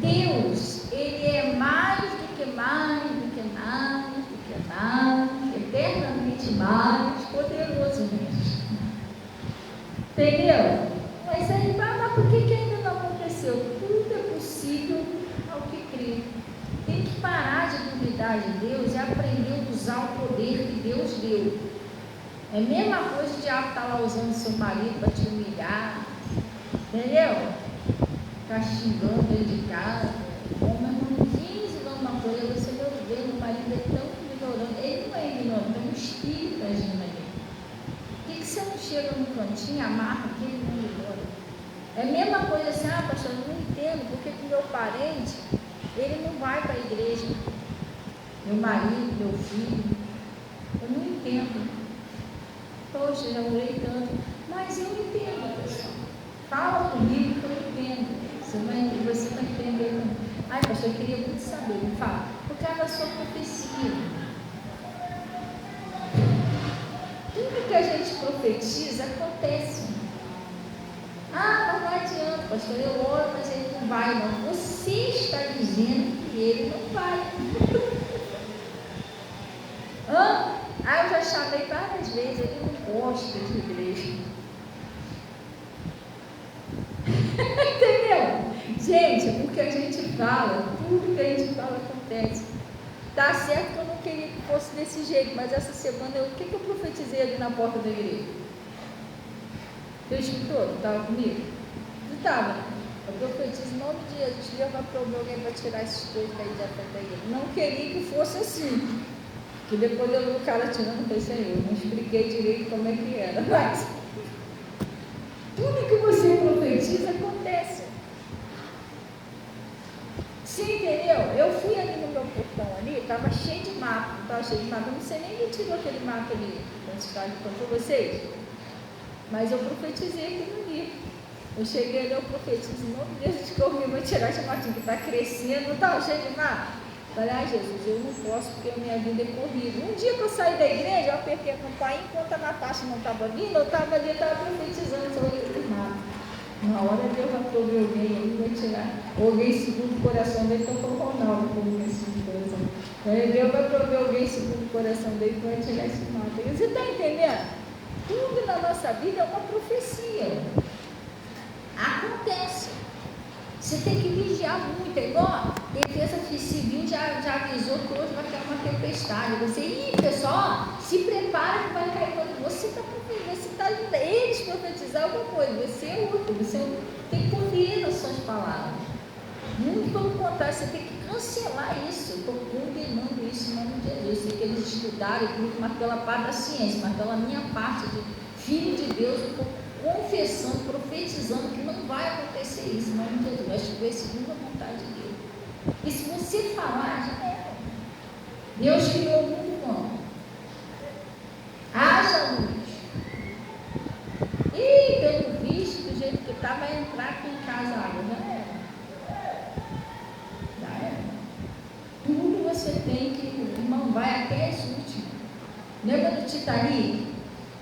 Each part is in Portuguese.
Deus, Ele é mais do que mais, do que mais, do que mais, eternamente mais poderoso mesmo. Entendeu? Mas aí, mas por que ainda não aconteceu? Tudo é possível ao que crê. Tem que parar de duvidar de Deus e aprender a usar o poder que Deus deu. É a mesma coisa o diabo estar lá usando seu marido para te humilhar, entendeu? Está xingando dentro de casa. Mas não 15 uma coisa, você, meu Deus, o marido é tão ignorante. Ele não é ignorante, tem um espírito agindo ali. Por que você não chega no cantinho, amarra aquele mundo embora? É a mesma coisa assim, pastor, eu não entendo porque que meu parente, ele não vai para a igreja. Meu marido, meu filho, eu não entendo. Poxa, já orei tanto, mas eu entendo, pessoal. Fala comigo que eu entendo. Você vai entender também. Ai, pastor, eu queria muito saber. Me fala. Por causa da sua profecia. Tudo que a gente profetiza acontece. Mas não adianta, pastor. Eu oro, mas ele não vai, não. Você está dizendo que ele não vai. Eu já chamei várias vezes. Ele não gosta de igreja. Entendeu? Gente, o que a gente fala, tudo que a gente fala acontece. Tá certo que eu não queria que fosse desse jeito, mas essa semana, o que eu profetizei ali na porta da igreja? Você escutou? Estava comigo? Não estava. Eu profetizo em nome de Jesus, Deus vai prover alguém para tirar esses coisas daí da frente da igreja. Não queria que fosse assim. Que depois eu vi o cara tirando, eu pensei, eu não expliquei direito como é que era, mas tudo que você profetiza acontece. Você entendeu? Eu fui ali no meu portão ali, estava cheio de mato, eu não sei nem quem tirou aquele mato ali, antes de contar vocês, mas eu profetizei aquilo ali. Eu cheguei ali, eu profetizo em nome de Jesus que eu vou tirar esse matinho que está crescendo, não estava cheio de mato. Falei, Jesus, eu não posso porque a minha vida é corrida. Um dia que eu saí da igreja, eu apertei a campainha, enquanto a Natasha não estava vindo, eu estava ali, estava profetizando sobre aquele mato. Uma hora Deus vai prover alguém aí, vai tirar. Alguém segundo o coração dele, que eu estou com o Ronaldo, segundo o coração. Deus vai prover alguém segundo o coração dele, que vai tirar esse mato. Você está entendendo? Tudo na nossa vida é uma profecia. Acontece. Você tem que vigiar muito, é igual a Defesa Civil já avisou que hoje vai ter uma tempestade. Você, pessoal, se prepara que vai cair quando você está eles profetizar alguma coisa, você é outro, você tem que poder nas suas palavras. Muito pelo contrário, você tem que cancelar isso. Eu estou condenando isso em nome de Jesus. Eu sei que eles estudaram e tudo, mas pela parte da ciência, mas pela minha parte de filho de Deus, eu estou confessando, profetizando que não vai acontecer isso em nome de Jesus. Vai chover segundo a vontade de Deus. E se você falar, já era. Deus criou o mundo como? Haja luz. E pelo visto, do jeito que está, vai entrar aqui em casa a água. Já era. Já era. Tudo você tem que, irmão, vai até as últimas. Lembra do Titanic?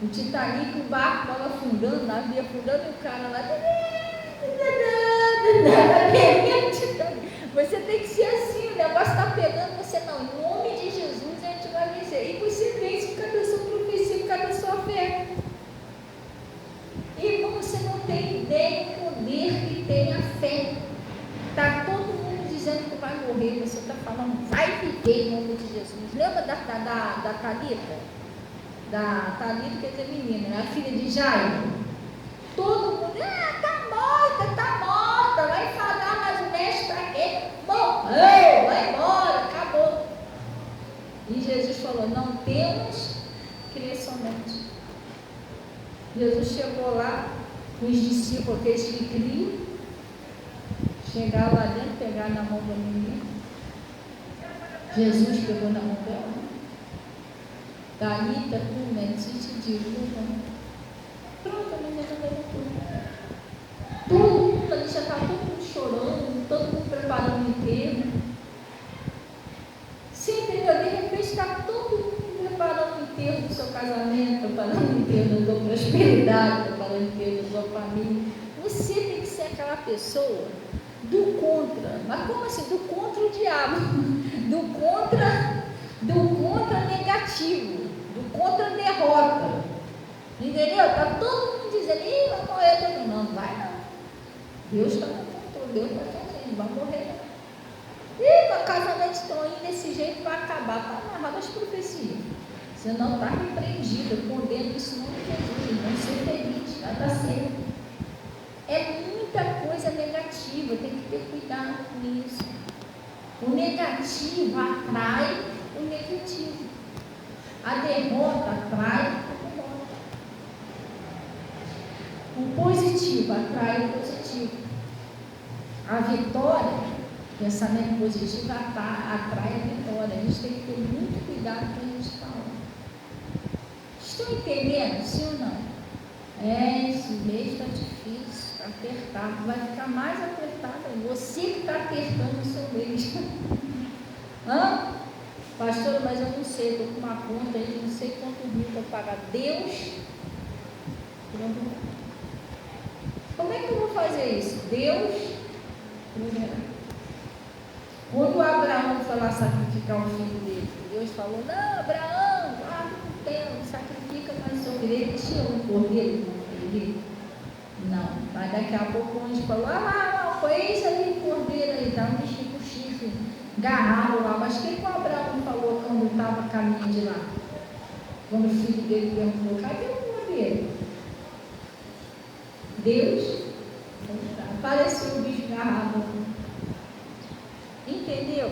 O Titanic, o barco estava afundando, o navio afundando e o cara lá. Você tem que ser assim, o negócio está pegando você, não. Em nome de Jesus a gente vai vencer. E você vence por causa da sua profecia, por causa da sua fé. Irmão, você não tem ideia do poder que tem a fé. Está todo mundo dizendo que vai morrer, você está falando, vai viver em nome de Jesus. Lembra da Thalita? Da Thalita, quer dizer, menina, né? A filha de Jairo. Todo mundo, tá morta, vai falar, mas o mestre para quê? Morreu, vai embora, acabou. E Jesus falou, não temos crer somente. Jesus chegou lá, com os discípulos, aqueles que criam, chegaram lá dentro, pegaram na mão da menina. Jesus pegou na mão dela. Thalita, tite, diluva. Pronto, a menina levantou. Todo mundo ali já estava todo mundo chorando, todo mundo preparando o enterro. Você entendeu? De repente está todo mundo preparando o enterro do seu casamento, preparando o enterro da sua prosperidade, preparando o enterro da sua família. Você tem que ser aquela pessoa. do contra. Mas como assim? Do contra o diabo, do contra negativo, do contra derrota. Entendeu? Está todo mundo dizendo, ih, vai morrer todo mundo. Não vai não. Deus está no controle, Deus vai fazer, não vai morrer não. E o casamento estão indo desse jeito, vai acabar. Está amarrado as profecias. Você não está repreendido, condeno isso não de Jesus, não ser feliz, vai dar certo. É muita coisa negativa, tem que ter cuidado com isso. O negativo atrai o negativo. A derrota atrai a derrota. O positivo atrai o positivo. A vitória, pensamento positivo atrai a vitória. A gente tem que ter muito cuidado com o que a gente fala. Estão entendendo, sim ou não? Esse mês está difícil, está apertado, vai ficar mais apertado. Você que está apertando o seu mês. Pastor, mas eu não sei, estou com uma conta aí de não sei quanto mil para pagar. Deus, como é que eu vou fazer isso? Deus, quando Abraão foi lá sacrificar o filho dele, Deus falou, não, Abraão, guarda o tempo, sacrifica mais sobre ele, tinha um cordeiro com ele. Não, mas daqui a pouco o anjo falou, não, foi esse ali o cordeiro aí, tá um bicho chifre, garrado lá, mas o que o Abraão falou quando estava a caminho de lá? Quando o filho dele perguntou, cadê o cordeiro? Deus, apareceu o bicho garrado. Entendeu?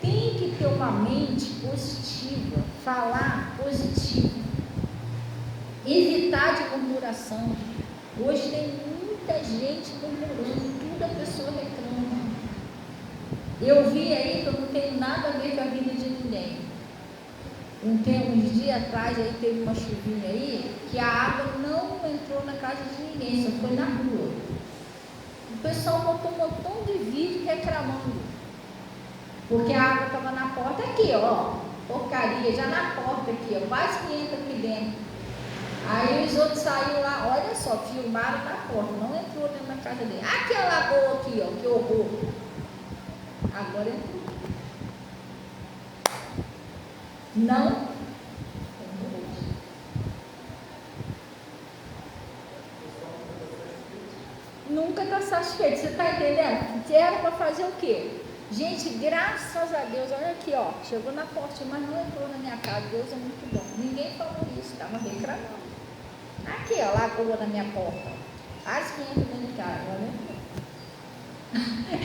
Tem que ter uma mente positiva, falar positivo, evitar de murmuração. Hoje tem muita gente murmurando, tudo a pessoa reclama. Eu vi aí que eu não tenho nada a ver com a vida de ninguém. Uns dias atrás aí teve uma chuvinha aí, que a água não entrou na casa de ninguém, só foi na rua. O pessoal botou um montão de vídeo reclamando. Porque a água estava na porta aqui, ó. Porcaria, já na porta aqui, ó. Quase que entra aqui dentro. Aí os outros saíram lá, olha só, filmaram na porta, não entrou dentro da casa dele. Aqui a lagoa aqui, ó, que horror. Agora entrou. Não. Nunca está satisfeito, você está entendendo? Era para fazer o quê? Gente, graças a Deus, olha aqui, ó, chegou na porta, mas não entrou na minha casa. Deus é muito bom. Ninguém falou isso, estava reclamando. Aqui, ó, lagoa na minha porta. Quase que entra dentro de casa, olha.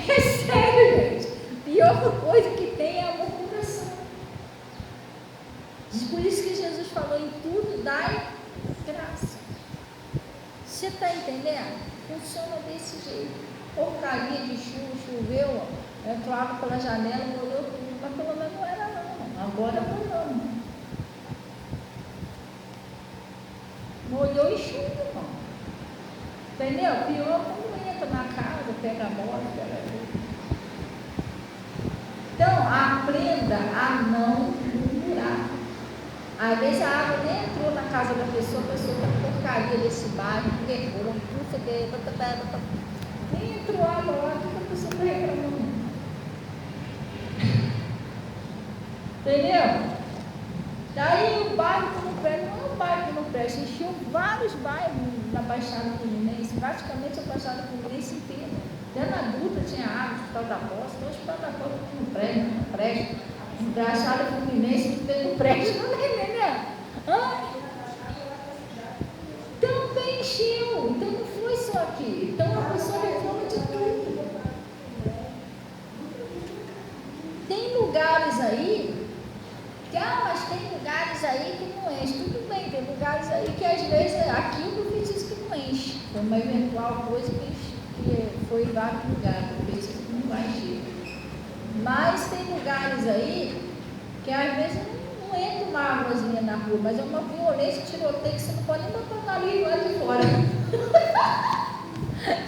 É sério, gente. Pior coisa que tem é a murmuração. Por isso que Jesus falou, em tudo dai graça. Você está entendendo? Funciona desse jeito. Porcaria de chuva, choveu, ó. Entrou água pela janela, molhou tudo, mas pelo menos não era não. Agora molhou. Molhou e chuva, irmão. Entendeu? Pior quando entra na casa, pega a bola, pega tudo. Então, aprenda a não murmurar. Às vezes a água nem entrou na casa da pessoa, a pessoa está porcaria desse bairro, nervoso, nem entrou água lá, o que a pessoa está reclamando? Entendeu? Daí o bairro que não presta, não é um bairro que não presta, encheu vários bairros na Baixada Fluminense, praticamente a Baixada Fluminense inteira. Até na Dutra tinha água, Hospital da Posse, então o Hospital da Posse não presta, não presta. Baixada Fluminense não presta, não é, entendeu? Também encheu, então não foi só aqui. Então a pessoa reclama de tudo. Tem lugares aí mas tem lugares aí que não enche. Tudo bem, tem lugares aí que às vezes aqui o profetismo que não enche. Foi uma eventual coisa que foi em vários lugares, o profetismo que não vai encher. Mas tem lugares aí que às vezes não entra uma águazinha na rua, mas é uma violência, tiroteio que você não pode nem botar na linha lá de fora.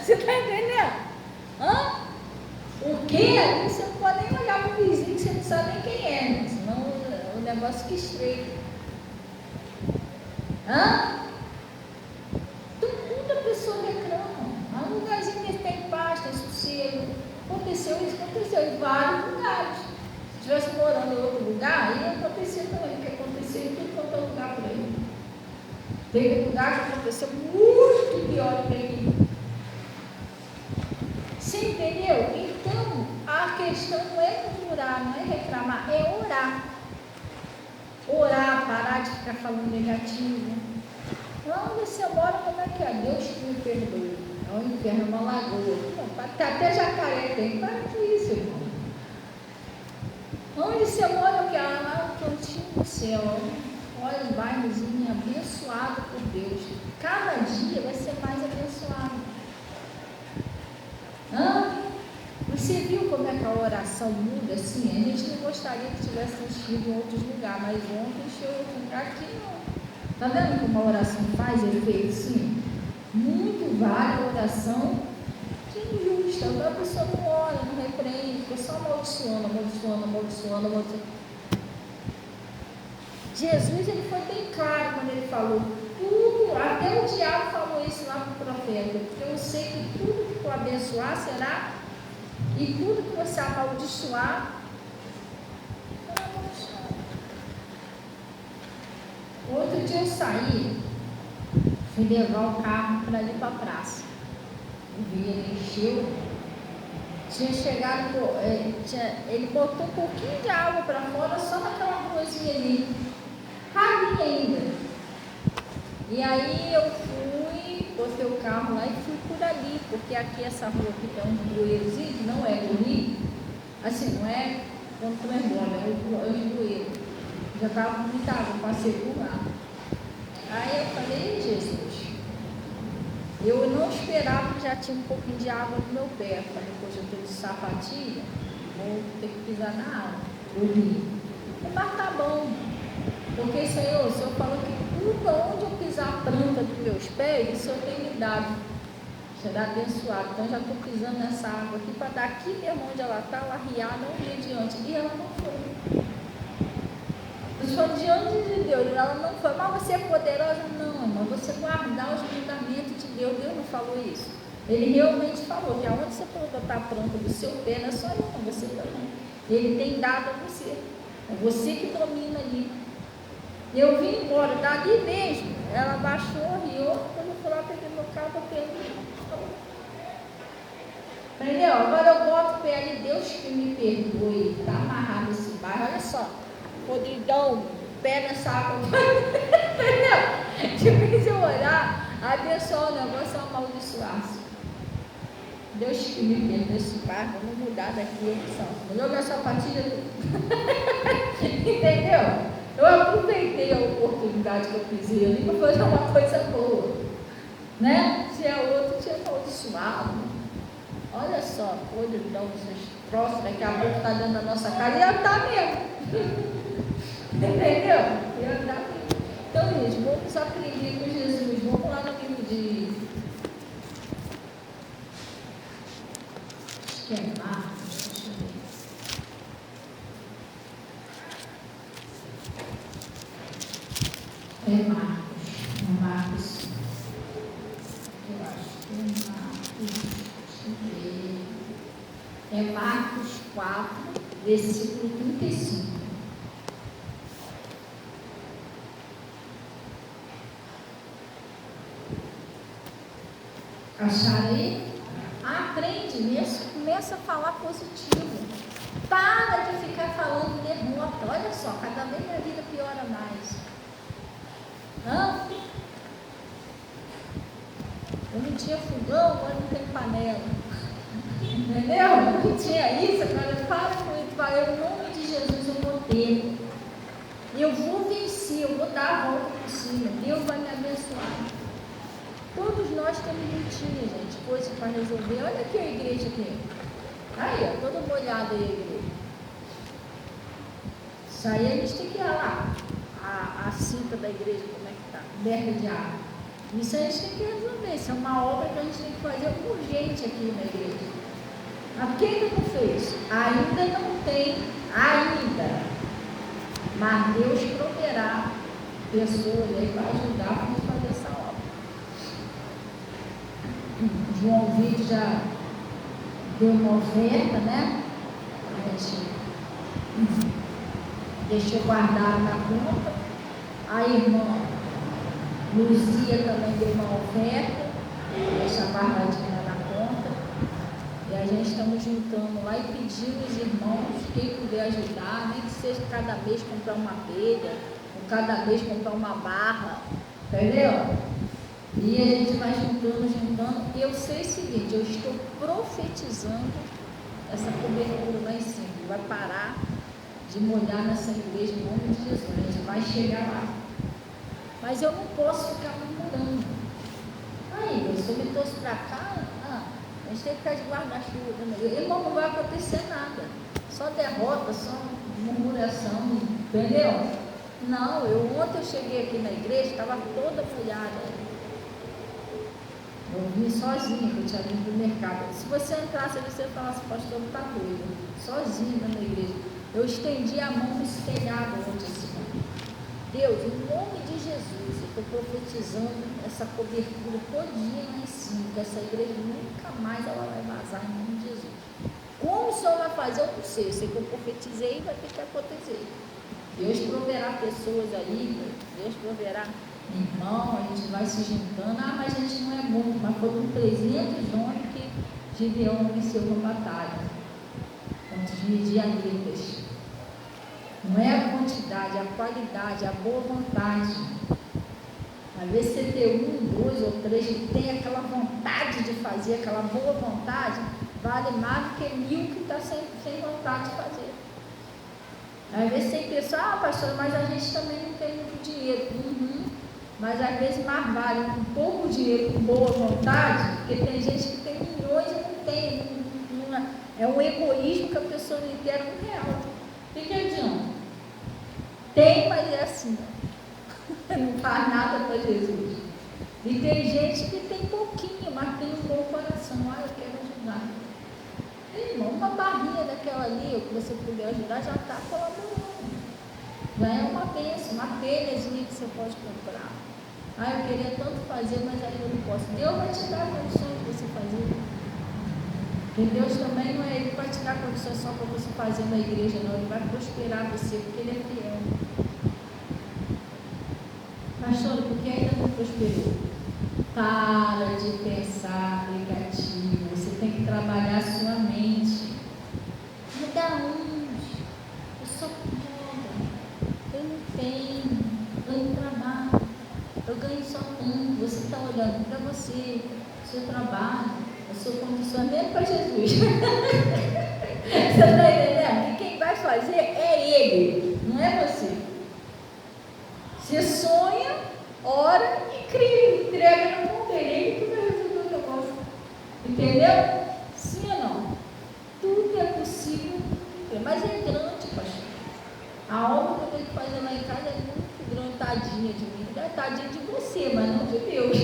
Você está entendendo? O quê? Você não pode nem olhar para o vizinho que você não sabe nem quem é, né? Senão o negócio que estreita. Então, muita pessoa reclama. Um lugarzinho que tem paz, tem sossego, aconteceu em vários lugares. Se estivesse morando em outro lugar, ia acontecer também, porque aconteceu em tudo quanto é lugar por aí. Teve lugar que aconteceu muito pior do que aqui. Você entendeu? Então, a questão não é murmurar, não é reclamar, é orar. Orar, parar de ficar falando negativo. Onde você mora, como é que é? Deus que me perdoe. É um inferno, uma lagoa. Até jacaré tem. Para que isso, irmão? Onde você mora, que lá no cantinho do céu. Olha, um bairrozinho abençoado por Deus. Cada dia vai ser mais abençoado. Você viu como é que a oração muda assim? A gente não gostaria que tivéssemos ido em outros lugares, mas ontem chegou a lugar aqui não. Está vendo como a oração faz efeito sim? Muito vale a oração de injusta. A pessoa não ora, não repreende, fica só amaldiçoando. Jesus ele foi bem claro quando ele falou tudo, até o diabo falou isso lá para o profeta, porque eu sei que tudo que tu abençoar será, e tudo que você amaldiçoar será amaldiçoado. Outro dia eu saí, fui levar o carro para ali para a praça. Eu vi, ele encheu, tinha chegado, ele botou um pouquinho de água para fora, só naquela ruazinha ali, ralinha ainda. E aí eu fui, botei o carro lá e fui por ali, porque aqui essa rua aqui tem um bueirozinho, não é bonito, assim, não é quando tu é embora, é um bueiro. Já estava com muita água, passei por lá. Aí eu falei, Jesus, eu não esperava que já tinha um pouquinho de água no meu pé. Eu falei, poxa, eu estou de sapatilha, vou ter que pisar na água, dormir. Mas tá bom, porque Senhor, o Senhor falou que tudo onde eu pisar a planta dos meus pés, o Senhor tem me dado, será abençoado. Então eu já estou pisando nessa água aqui, para daqui mesmo onde ela está, ela riada um dia diante. E ela não foi. Eu estou diante de Deus, ela não foi. Mas você é poderosa? Não, irmão. Você guardar os mandamentos de Deus. Deus não falou isso. Ele realmente falou que aonde você colocar a planta do seu pé, não é só eu, não, você também. Ele tem dado a você. É você que domina ali. Eu vim embora dali mesmo. Ela baixou, riu. Quando eu fui lá, peguei meu carro, botei. Entendeu? Agora eu boto o pé ali. Deus que me perdoe. Está amarrado esse bairro. Olha só. Podridão. Pega essa água. Entendeu? De vez eu olhar, abençoa o negócio, amaldiçoar-se. Deus que me perdoe esse bairro. Vamos mudar daqui. Melhor minha sapatilha. Entendeu? Eu aproveitei a oportunidade que eu pisei ali para fazer uma coisa boa, né? Se é outro, tinha amaldiçoado. Olha só, podridão, esses troços, daqui a pouco está dentro da nossa cara, e ela está mesmo. Entendeu? E ela está mesmo. Então, gente, vamos aprender com Jesus. Vamos lá no livro de... Acho que é Marcos. É Marcos, eu acho que é Marcos 4, versículo 35. Acharei? Aprende mesmo, começa a falar positivo. Para de ficar falando derrota. Olha só, cada vez minha vida piora mais. Eu não tinha fogão, agora não tem panela. Entendeu? Eu não tinha isso, agora para com isso. Para o nome de Jesus eu vou ter. Eu vou vencer, eu vou dar a volta por cima. Deus vai me abençoar. Todos nós temos lutinha, gente, coisa para resolver. Olha aqui a igreja aqui. Aí, ó, toda molhada aí a igreja. Isso aí a gente tem que ir lá. A cinta da igreja, como é que está? Coberta de água. Isso a gente tem que resolver. Isso é uma obra que a gente tem que fazer urgente aqui na igreja. Mas quem ainda não fez? Ainda não tem, ainda. Mas Deus proverá pessoas aí para ajudar a fazer essa obra. João Vitor já deu uma oferta, né? gente deixou guardado na conta. A irmã Luzia também deu uma oferta, deixa guardadinha na conta. E a gente estamos juntando lá e pedindo os irmãos, quem puder ajudar, nem que seja cada mês comprar uma abelha, ou cada mês comprar uma barra, entendeu? E a gente vai juntando. E eu sei o seguinte, eu estou profetizando essa cobertura lá em cima. Vai parar de molhar nessa igreja em nome de Jesus. A gente vai chegar lá. Mas eu não posso ficar murmurando. Aí, se eu me trouxe para cá, a gente tem que ficar de guarda-chuva. Irmão, não vai acontecer nada. Só derrota, só murmuração, entendeu? Não, ontem eu cheguei aqui na igreja, estava toda molhada. Eu vim sozinha, que eu tinha vindo do mercado. Se você entrasse, você falasse, pastor, não está doido. Sozinha na igreja. Eu estendi a mão no espelhado ontem assim. Deus, em nome de Jesus, eu estou profetizando essa cobertura todinha lá em cima, que essa igreja nunca mais ela vai vazar em nome de Jesus. Como o Senhor vai fazer, eu não sei. Eu sei que eu profetizei e vai ter que acontecer. Deus proverá pessoas aí, Deus proverá irmão, a gente vai se juntando. Mas a gente não é muito, mas foram 300 homens que Gideão venceu uma batalha contra os midianitas. Não é a quantidade, é a qualidade, a boa vontade. Às vezes você tem 1, 2 ou 3 que tem aquela vontade de fazer, aquela boa vontade, vale mais do que 1000 que está sem vontade de fazer. Às vezes tem pessoa, pastor, mas a gente também não tem muito dinheiro. Mas às vezes mais vale um pouco dinheiro com boa vontade, porque tem gente que tem milhões e não tem. É um egoísmo que a pessoa não quer R$1. O que adianta? Tem, mas é assim, não faz nada para Jesus. E tem gente que tem pouquinho, mas tem um bom coração. Eu quero ajudar. Irmão, uma barrinha daquela ali, que você puder ajudar, já está colaborando. Já é uma bênção, uma telhazinha que você pode comprar. Eu queria tanto fazer, mas aí eu não posso. Deus vai te dar condições de você fazer. Porque Deus também não é Ele que vai te dar condições só para você fazer na igreja, não. Ele vai prosperar você, porque Ele é fiel. Pastor, por que ainda não prosperou? Para de pensar negativo. Você tem que trabalhar a sua mente. Mas da onde? Eu sou pobre. Eu não tenho. Eu não trabalho. Eu ganho só tanto. Você está olhando para você, seu trabalho, a sua condição, mesmo para Jesus. Você está entendendo? Que quem vai fazer é Ele, não é você. Você sonha, ora e cria, entrega na mão dele. Ele que vai resolver o negócio. Entendeu? Sim ou não? Tudo é possível, mas é grande, pastor. A obra que eu tenho que fazer lá em casa é muito grande, tadinha de mim. É tadinha de você, mas não de Deus.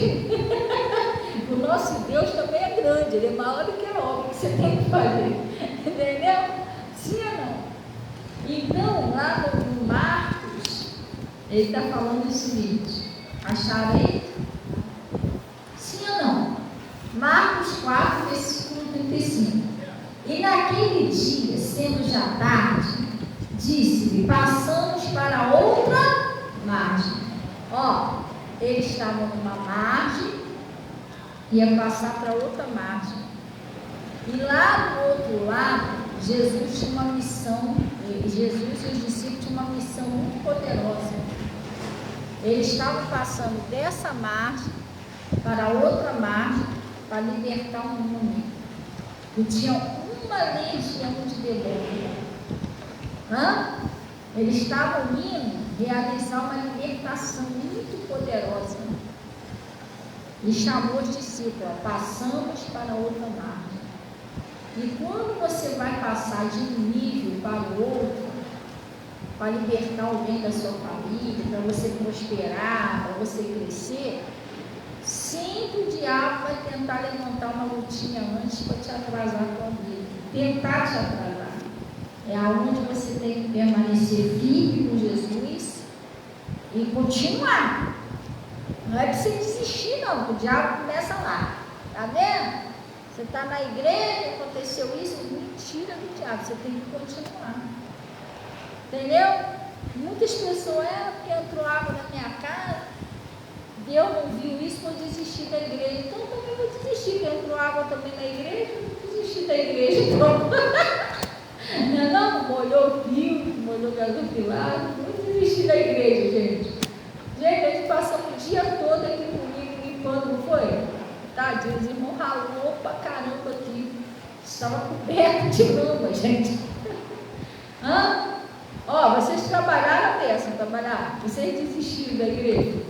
O nosso Deus também é grande, Ele é maior do que a obra que você tem que fazer. Entendeu? Sim ou não? Então, lá no Marcos, ele está falando o seguinte: acharam aí? Sim ou não? Marcos 4, versículo 35. E naquele dia, sendo já tarde, disse-lhe: passamos para outra margem. Eles estavam numa margem, ia passar para outra margem. E lá do outro lado, Jesus tinha uma missão, Jesus e os discípulos tinham uma missão muito poderosa. Eles estavam passando dessa margem para outra margem para libertar um homem que tinha uma legião de demônios. Eles estavam indo realizar uma libertação muito poderosa. E chamou os discípulos: passamos para outra margem. E quando você vai passar de um nível para o outro, para libertar alguém da sua família, para você prosperar, para você crescer, sempre o diabo vai tentar levantar uma lutinha antes para te atrasar a tua vida, tentar te atrasar. É aonde você tem que permanecer firme com Jesus e continuar. Não é para você desistir, não, porque o diabo começa lá. Tá vendo? Você está na igreja, aconteceu isso, mentira do diabo, você tem que continuar. Entendeu? Muitas pessoas, porque entrou água na minha casa, Deus não viu isso, vou desistir da igreja. Então eu também vou desistir, porque entrou água também na igreja, eu vou desistir da igreja. Então, não, molhou o fio, molhou o gasofilário, vou desistir da igreja, gente. Gente, a gente passamos o dia todo aqui comigo limpando, não foi? Tadinho, os irmãos ralou pra caramba aqui. Estava coberto de lama, gente. Vocês trabalharam a peça, trabalharam? Vocês desistiram da igreja?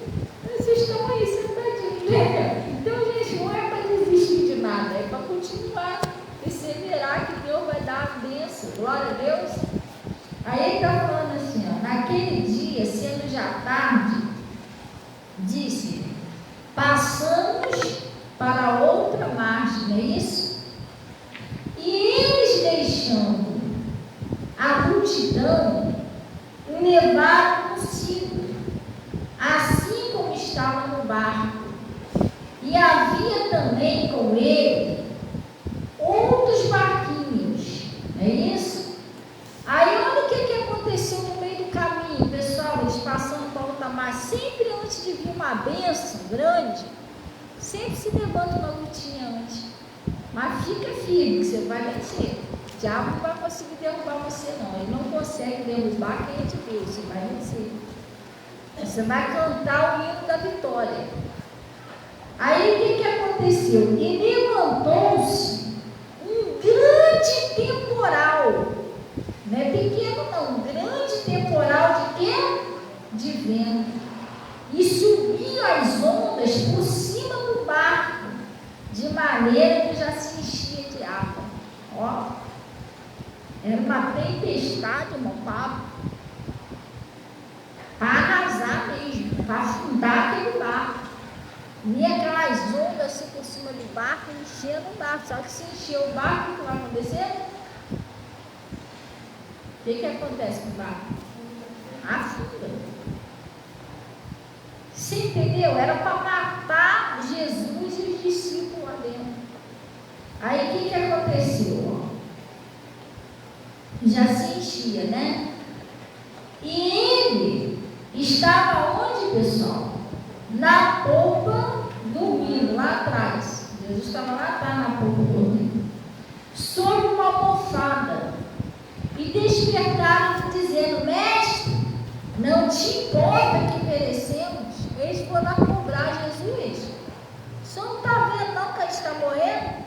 Vocês estão aí sentadinhos, né? Então, gente, não é para desistir de nada, é para continuar, perseverar que Deus vai dar a bênção. Glória a Deus. Aí ele está falando assim, naquele dia, sendo já tarde, disse: passamos para outra margem, não é isso? E eles, deixando a multidão, o levaram consigo, assim como estava no barco. E havia também com ele outros barquinhos, não é isso? Aí olha o que aconteceu no meio do caminho, pessoal, eles passando para outra margem. Sempre antes de vir uma bênção grande, sempre se levanta uma lutinha antes. Mas fica firme, que você vai vencer. O diabo não vai conseguir derrubar você, não. Ele não consegue derrubar quem é de Deus. Você vai vencer. Você vai cantar o hino da vitória. Aí o que aconteceu? E levantou-se um grande temporal. Não é pequeno, não. Um grande temporal de quê? De vento. E subiu as ondas por cima do barco, de maneira que já se enchia de água. Era uma tempestade, irmão, para arrasar mesmo, para afundar aquele barco. E aquelas ondas assim por cima do barco, enchendo o barco. Só que se encher o barco, o que vai acontecer? O que acontece com o barco? Afunda. Você entendeu? Era para matar Jesus e os discípulos lá dentro. Aí o que aconteceu? Já se enchia, né? E ele estava onde, pessoal? Na polpa, dormindo, lá atrás. Jesus estava lá atrás na polpa, dormindo. Sob uma almofada. E despertaram dizendo: mestre, não te importa que perecemos? Eles foram lá cobrar Jesus. Você não está vendo não que a gente está morrendo?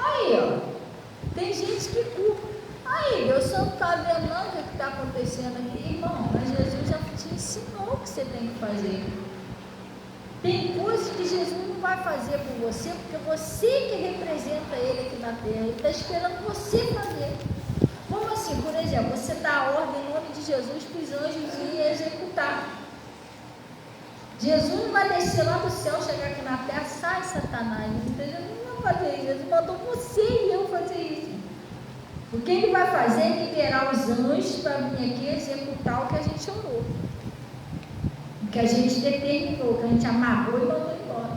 Aí, tem gente que culpa. Aí, Deus, você não está vendo não o que está acontecendo aqui? Irmão, mas Jesus já te ensinou o que você tem que fazer. Tem coisas que Jesus não vai fazer por você, porque você que representa Ele aqui na terra. Ele está esperando você fazer. Como assim? Por exemplo, você dá a ordem em nome de Jesus para os anjos irem executar. Jesus não vai descer lá do céu, chegar aqui na terra, sai Satanás. Jesus não vai fazer isso. Jesus mandou você e eu fazer isso. O que ele vai fazer é liberar os anjos para vir aqui executar o que a gente orou. O que a gente determinou, que a gente amarrou e mandou embora.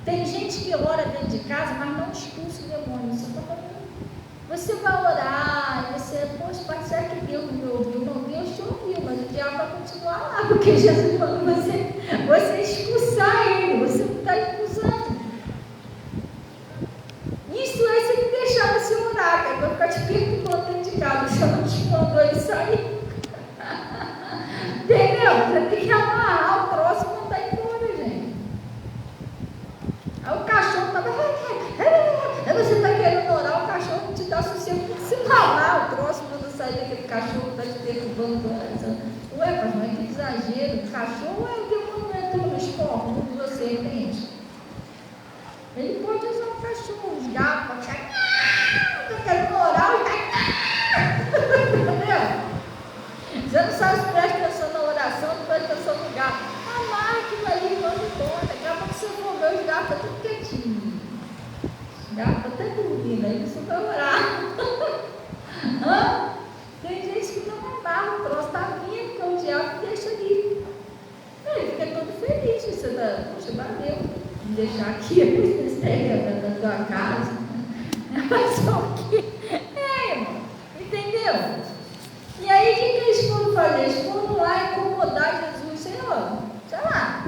Tem gente que ora dentro de casa, mas não expulsa o demônio. Você vai orar, e você, poxa, será que Deus não me ouviu? Não, Deus te ouviu, mas o diabo vai continuar lá, porque Jesus mandou você expulsar ele, você não está expulsando. Isso é se ele deixar você orar, que vai ficar te perguntando dentro de casa, você não te mandou ele sair. Entendeu? Você tem que amarrar o próximo e mandar embora, gente. Aí o cachorro estava... Aí você está querendo orar, o cachorro não te dá sossego, se lá o próximo quando sair daquele cachorro está te derrubando. Ué, mas que exagero, o cachorro é o demônio entrou nos corpos de você, entende? Ele pode usar o cachorro, os gatos, para ficar, está querendo orar, entendeu? Você não sabe se presta atenção na oração, não presta atenção no gato. Amarra aquilo ali, vamos embora. Daqui a pouco você for ver os gatos, tá tudo quietinho. Os gatos estão até dormindo, aí você vai orar. Tem gente que não amarra, o troço está vindo, porque o diabo deixa ali. Ele fica todo feliz. Você tá, poxa, valeu, me deixar aqui. entrega da tua casa. Mas o quê? Irmão, entendeu? E aí o que eles foram fazer? Eles foram lá incomodar Jesus. Senhor, sei lá.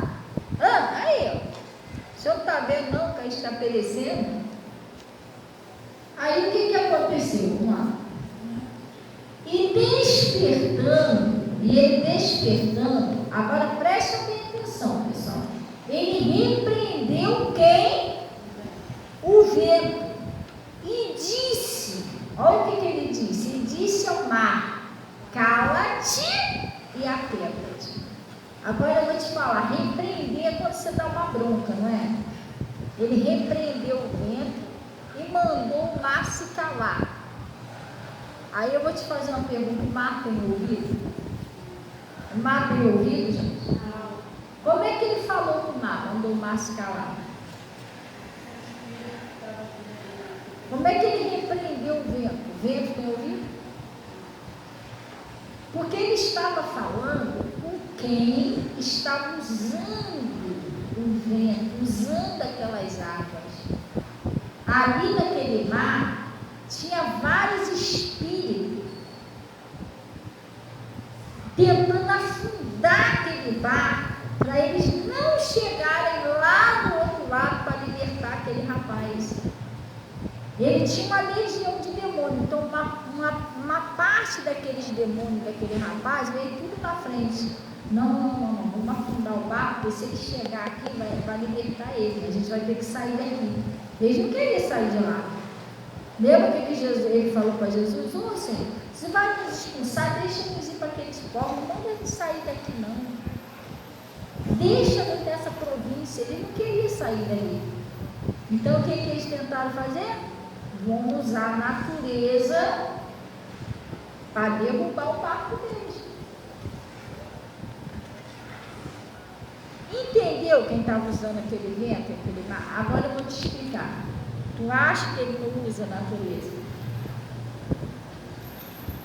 Aí, ó. O senhor está vendo não que a gente está perecendo? Aí o que aconteceu? Vamos lá. E ele despertando, agora presta bem atenção, pessoal. Ele repreendeu quem? O vento. E disse, olha o que ele disse. Ele disse ao mar: cala-te e aquieta-te. Agora eu vou te falar, repreender é quando você dá uma bronca, não é? Ele repreendeu o vento e mandou o mar se calar. Aí eu vou te fazer uma pergunta: o mar tem ouvido? O mar tem ouvido, gente? Como é que ele falou com o mar? Mandou o mar se calar. Como é que ele repreendeu o vento? O vento tem ouvido? Porque ele estava falando com quem estava usando o vento, usando aquelas águas. Ali naquele mar tinha vários espíritos tentando afundar aquele barco para eles não chegarem lá do outro lado para libertar aquele rapaz. Ele tinha uma legião de demônios, então uma parte daqueles demônios daquele rapaz veio tudo na frente. Não, vamos afundar o barco, porque se ele chegar aqui vai libertar ele, a gente vai ter que sair daqui. Eles não queriam sair de lá. Lembra o que Jesus, ele falou para Jesus? Senhor, você vai nos expulsar, deixa-nos ir para aqueles povos, não manda a gente sair daqui não. Deixa-nos dessa província. Ele não queria sair daí. Então o que eles tentaram fazer? Vão usar a natureza para derrubar o barco deles. Entendeu quem estava usando aquele vento, aquele mar? Agora eu vou te explicar. Tu acha que ele não usa a natureza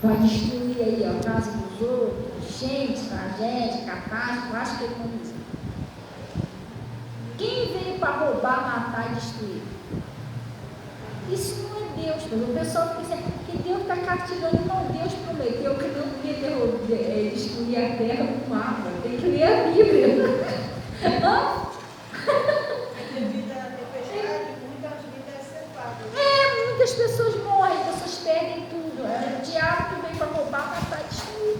para destruir aí a casa dos outros, gente, tragédia, catástrofe? Tu acha que ele não usa? Quem veio para roubar, matar e destruir? Isso não é Deus. O pessoal pensa que Deus está castigando. Não, Deus prometeu que não ia destruir a terra com água. Tem que ler a Bíblia. Muitas pessoas morrem, pessoas perdem tudo. O diabo que vem para roubar, matar e destruir.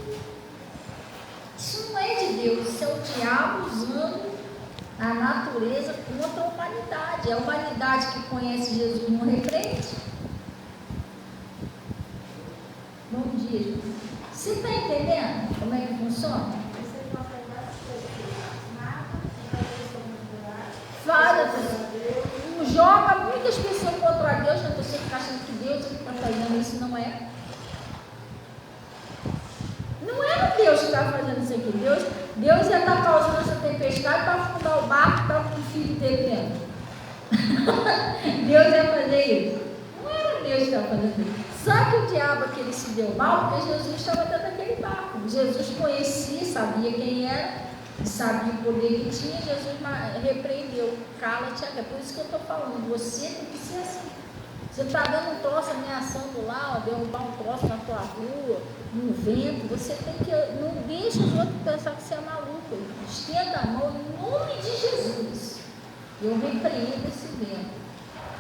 Isso não é de Deus, isso é o diabo usando a natureza contra a humanidade. A humanidade que conhece Jesus não repreende. Bom dia, Jesus. Você está entendendo como é que funciona? Fala, não joga muitas pessoas contra Deus, na pessoa fica achando que Deus está fazendo isso. Não é. Não era Deus que estava fazendo isso aqui. Deus ia estar causando essa tempestade para afundar o barco para o filho dele dentro. Deus ia fazer isso. Não era Deus que estava fazendo isso. Só que o diabo que ele se deu mal porque Jesus estava dentro daquele barco. Jesus conhecia, sabia quem era, sabia o poder que tinha. Jesus repreendeu. Cala-te, é por isso que eu estou falando. Você tem que ser assim. Você está dando um troço, ameaçando lá, ó, derrubar um troço na tua rua, no vento. Você tem que. Não deixa os outros pensar que você é maluco. Estenda a mão em nome de Jesus. Eu repreendo esse vento.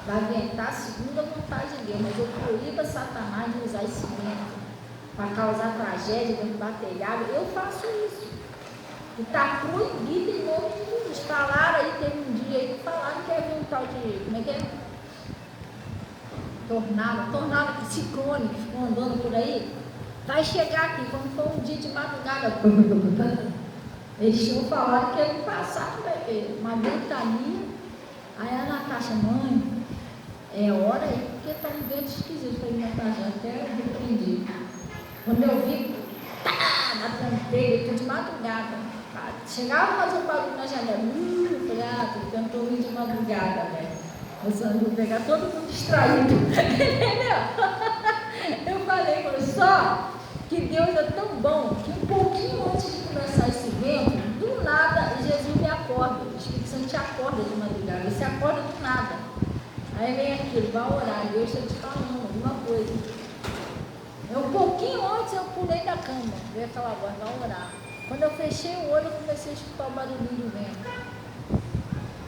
Vai ventar segundo a vontade de Deus, mas eu proíbo a Satanás de usar esse vento para causar tragédia, derrubar telhado. Eu faço isso. E está proibido em nome de Jesus. Falaram aí, teve um dia aí que falaram que ia vir um tal de. Como é que é? Tornado ciclone que ficou andando por aí, vai chegar aqui, quando for um dia de madrugada, eles tinham falado que ele passar por aí, uma ventania. Aí a Natasha, mãe, é hora aí, porque está um vento esquisito. Eu falei, Natasha, até eu repreendi. Quando eu vi, na canteira, eu de madrugada, chegava a fazer um barulho na janela, eu falei, tu tentou vir de madrugada, velho. Eu vou pegar todo mundo distraído. Entendeu? Eu falei, só que Deus é tão bom que um pouquinho antes de começar esse vento, do nada, Jesus me acorda. O Espírito Santo te acorda de madrugada. Você acorda do nada. Aí vem aquilo, vai orar, Deus está te falando alguma coisa. Um pouquinho antes eu pulei da cama, veio aquela voz, vai orar. Quando eu fechei o olho, eu comecei a escutar o barulhinho do vento.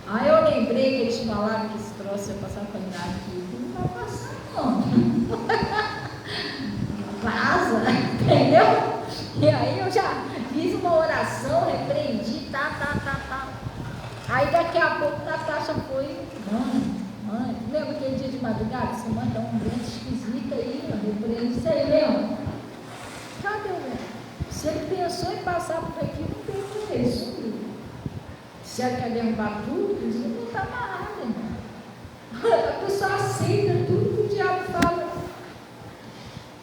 Aí eu lembrei que eles falaram que esse troço ia passar para cá aqui. Não vai passar não. Vaza, entendeu? E aí eu já fiz uma oração, repreendi, tá. Aí daqui a pouco Natasha foi, mãe, lembra aquele dia de madrugada? Você manda um vento esquisito aí, eu repreendo isso aí mesmo. Cadê o vento? Se ele pensou em passar por aqui, não tem por ele, sumiu. Se ela quer derrubar tudo, não está amarrado, irmão. A pessoa aceita tudo que o diabo fala.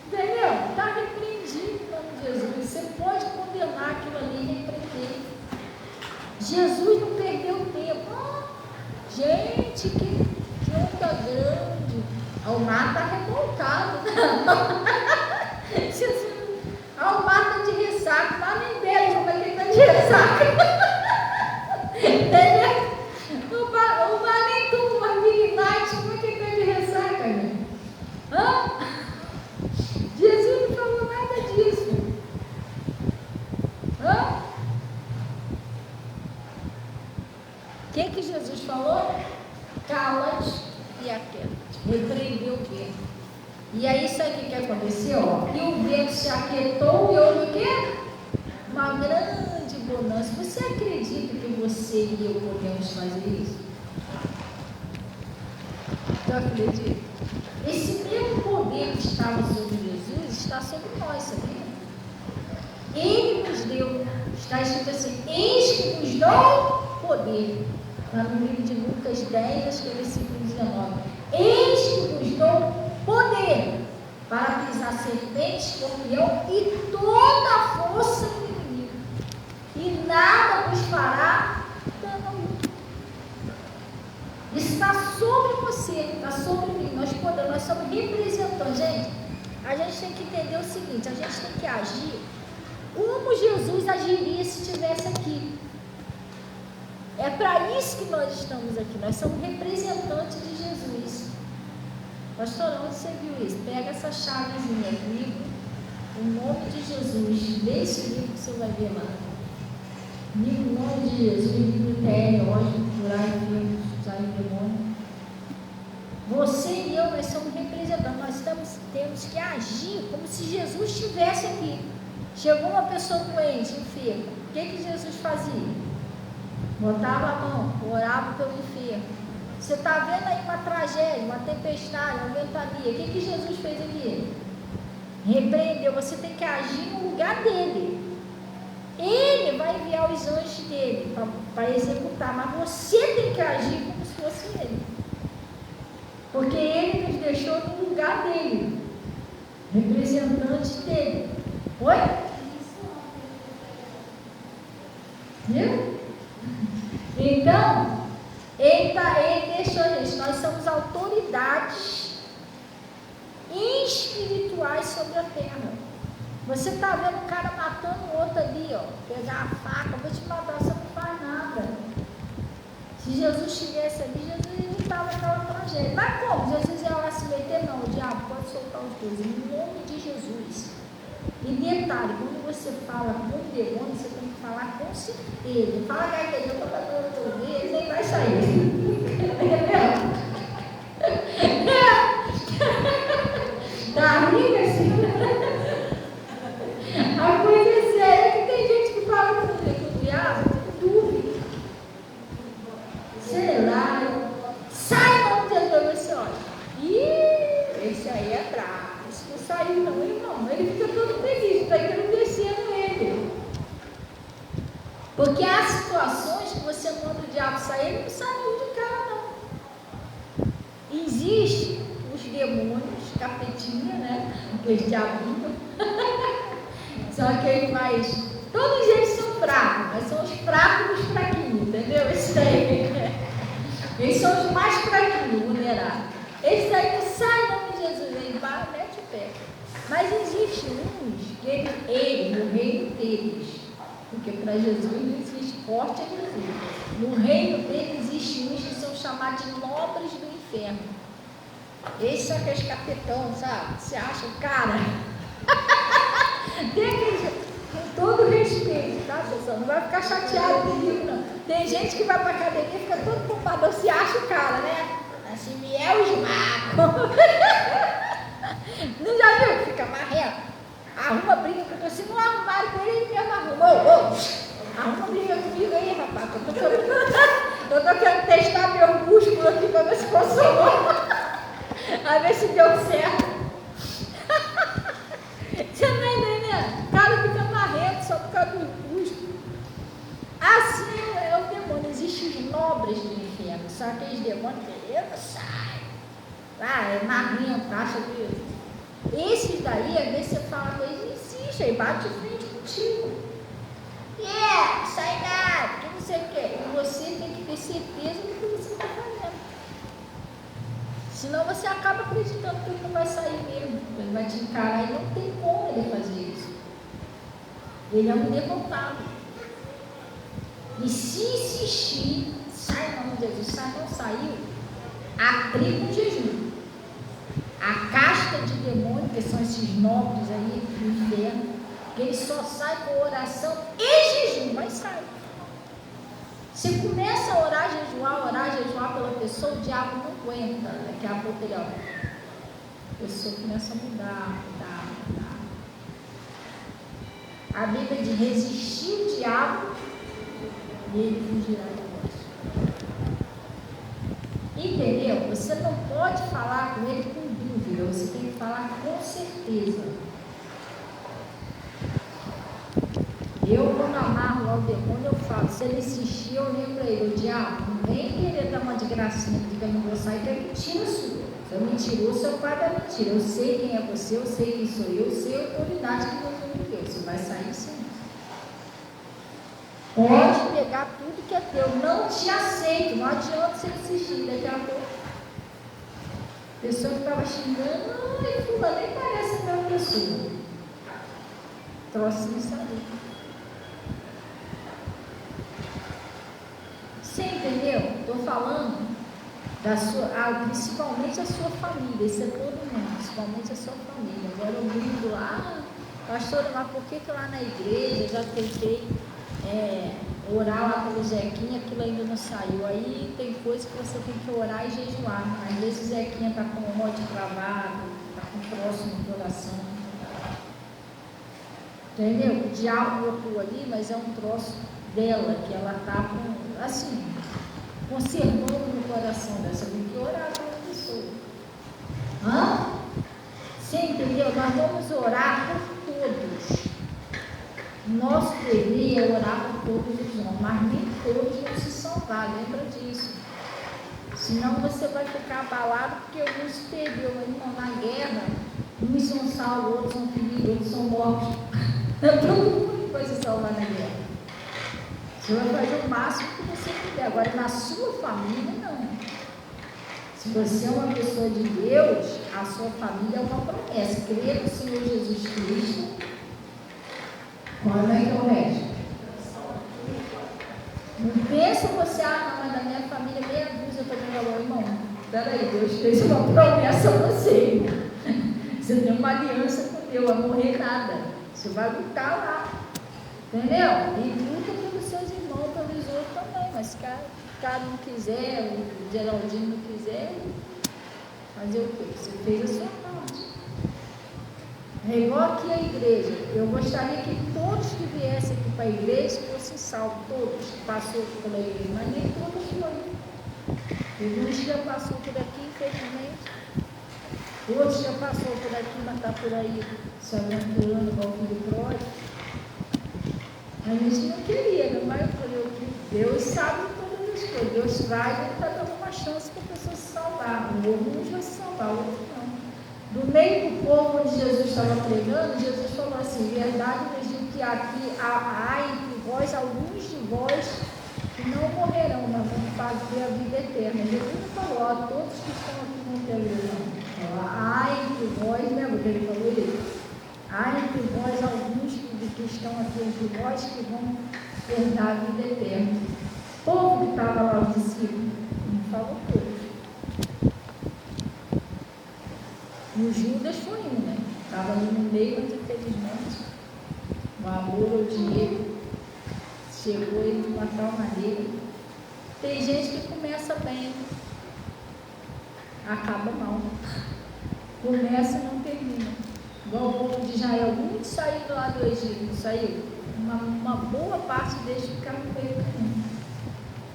Entendeu? Está repreendido em nome de Jesus. Você pode condenar aquilo ali e repreender. Jesus não perdeu tempo. Gente, que onda grande. O mar está revoltado. Jesus, o mar está de ressaca. Lá nem dele, como é que ele está de ressaca? Entendeu? O mar nem tomou uma midnight, como é que ele está de ressaca, gente? Jesus não falou nada disso. O que Jesus falou? Cala-te e aquieta-te. Repreendeu o vento. E aí isso aqui que aconteceu, ó. E o vento se aquietou e houve o quê? Uma grande bonança. Você acredita que você e eu podemos fazer isso? Eu acredito. Esse mesmo poder que estava sobre Jesus está sobre nós, sabia? Ele nos deu, está escrito assim, eis que nos dou poder. Lá no livro de Lucas 10, acho que é versículo 19. Eis que nos dou poder para pisar serpente, escorpião e toda a força do inimigo. E nada nos fará dano. Isso está sobre você, está sobre mim. Nós somos representantes. Gente, a gente tem que entender o seguinte, a gente tem que agir como Jesus agiria se estivesse aqui. É para isso que nós estamos aqui. Nós somos representantes de Jesus. Pastor, onde você viu isso? Pega essa chavezinha, livro, o nome de Jesus. Lê esse livro que você vai ver lá. Livro, o nome de Jesus, livro teológico, curar enfermos, usar em demônio. Você e eu, nós somos representantes. Nós temos que agir como se Jesus estivesse aqui. Chegou uma pessoa doente, enferma. O que Jesus fazia? Botava a mão, orava pelo enfermo. Você está vendo aí uma tragédia, uma tempestade, uma ventania. O que Jesus fez aqui? Repreendeu. Você tem que agir no lugar dele. Ele vai enviar os anjos dele para executar, mas você tem que agir como se fosse ele. Porque ele nos deixou no lugar dele, representante dele. Oi? Viu? Então, ele deixou a gente. Nós somos autoridades espirituais sobre a terra. Você está vendo o cara matando o outro ali, ó. Pegar a faca, vou te matar, você não faz nada. Se Jesus estivesse ali, Jesus não estava naquela tragédia. Mas como? Jesus ia lá se meter? Não, o diabo pode soltar os dois. Em nome de Jesus. E detalhe, quando você fala com o demônio, você tem que falar com certeza. Fala que eu estou batendo o ele nem vai sair. Tá rindo assim? A coisa é séria que tem gente que fala com o diabo, com dúvida. Sei lá, sai não entendeu esse olho. Ih, esse aí é bravo. Esse não saiu não, irmão. Ele fica todo feliz, está querendo descendo ele. Porque há situações que você manda o diabo sair, ele não sai de cara não. Existe os demônios, capetinha, né? Aqueles diabinhos. São aqueles mais... Todos eles são fracos, mas são os fracos dos fraquinhos, entendeu? Esses aí. Eles são os mais fraquinhos, vulneráveis. Esses aí não saem em nome de Jesus, ele vai, mete o pé. Mas existem uns que ele no reino deles, porque para Jesus não existe forte é Jesus. No reino dele existem uns que são chamados de nobres do inferno. Esse é aquele capetão, sabe? Você acha o cara? Tem aquele, com todo respeito, tá, pessoal? Não vai ficar chateado comigo, não. Tem gente que vai pra academia e fica todo pompadão, se acha o cara, né? Assim, Miel Esmaco. Não já viu? Fica marrento. Arruma briga com você, não arrumaram com ele mesmo arruma. Arruma briga comigo aí, rapaz. Eu tô querendo testar meu músculo aqui pra ver se funcionou. A ver se deu certo. Você não tá entendendo? O cara fica marrento só por causa do músculo. Assim é o demônio. Existem os nobres do inferno. Só aqueles demônios que eu não saio. É marrento, acha que. Esses daí, às vezes você fala com eles, insiste, aí bate de frente contigo. Sai nada, que não sei o quê. E você tem que ter certeza do que você está fazendo. Senão você acaba acreditando que ele não vai sair mesmo. Ele vai te encarar e não tem como ele fazer isso. Ele é um derrotado. E se insistir, sai em nome de Jesus, sai, não saiu, aplica um jejum. A casta de demônio, que são esses nobres aí do inferno, que ele só sai com oração e jejum, mas sai. Você começa a orar, jejuar pela pessoa, o diabo não aguenta. Daqui a pouco ele, a pessoa começa a mudar. A Bíblia diz, resistir o diabo e ele fugirá de vós. Entendeu? Você não pode falar com ele com dúvida, você tem que falar com certeza. Eu, quando amarro lá o demônio, eu falo, se ele insistir, eu lembro ele, o diabo, não vem querer dar uma de gracinha, porque eu não vou sair, que é mentira sua. Você é mentiroso, seu pai é mentira. Eu sei quem é você, eu sei quem sou eu sei a autoridade que Deus me deu. Você vai sair sim. Pode pegar tudo que é teu, não te aceito, não adianta você insistir, daqui a pouco. A pessoa que estava xingando, ai, fulano, nem parece a mesma pessoa. Trouxe isso ali. Você entendeu? Estou falando da sua, principalmente a sua família, isso é todo mundo, principalmente a sua família. Agora eu ligo lá, pastora, mas por que lá na igreja eu já tentei orar lá pelo Zequinha, aquilo ainda não saiu? Aí tem coisa que você tem que orar e jejuar. Às vezes o Zequinha está com o ódio travado, está com o próximo no coração. Entendeu? O diabo botou ali, mas é um troço dela, que ela está assim, conservando no coração dessa. Tem que orar pela pessoa. Você entendeu? Nós vamos orar por todos. Nosso dever é orar por todos os homens, mas nem todos vão se salvar, lembra disso. Senão você vai ficar abalado, porque alguns se perdeu, irmão, na guerra, uns são salvos, outros são feridos, outros são mortos. Todo mundo vai se salvar na guerra. Você vai fazer o máximo que você puder. Agora, na sua família, não. Se você é uma pessoa de Deus, a sua família é uma promessa. Crer no Senhor Jesus Cristo. Qual é que é o resto? Não pensa você, não, mas da minha família meia dúzia também falou, irmão. Peraí, Deus fez uma promessa a você, irmão. Você tem uma aliança com Deus, vai morrer nada. Você vai lutar lá. Entendeu? E luta pelos seus irmãos, pelos outros também. Mas se o cara não quiser, o Geraldinho não quiser, fazer o quê? Você fez a sua parte. É igual aqui a igreja. Eu gostaria que todos que viessem aqui para a igreja fossem salvos. Todos que passou pela igreja, mas nem todos foram. Teve uns que já passou por aqui, infelizmente. Outros já passou por aqui, mas está por aí se aventurando com o filho pródigo. A gente não queria, não vai fazer o que Deus sabe todas as coisas. Deus vai e Ele está dando uma chance para a pessoa se salvar. Alguns vai se salvar, outros não. Do meio do povo onde Jesus estava pregando, Jesus falou assim: verdade, eu digo que aqui há entre vós alguns de vós que não morrerão, mas vão fazer a vida eterna. Jesus não falou, todos que estão aqui vão ter a vida eterna. Há entre vós, lembra que ele falou isso? Há entre vós alguns que estão aqui entre vós que vão herdar a vida eterna. O povo que estava lá, os discípulos, não falou todos. O Judas foi um, né? Estava ali no meio, mas infelizmente o amor ao dinheiro chegou ele de uma tal maneira. Tem gente que começa bem, acaba mal. Começa e não termina. Igual o povo de Israel, muitos saíram lá do Egito, saiu. Uma boa parte deles ficaram no meio do caminho.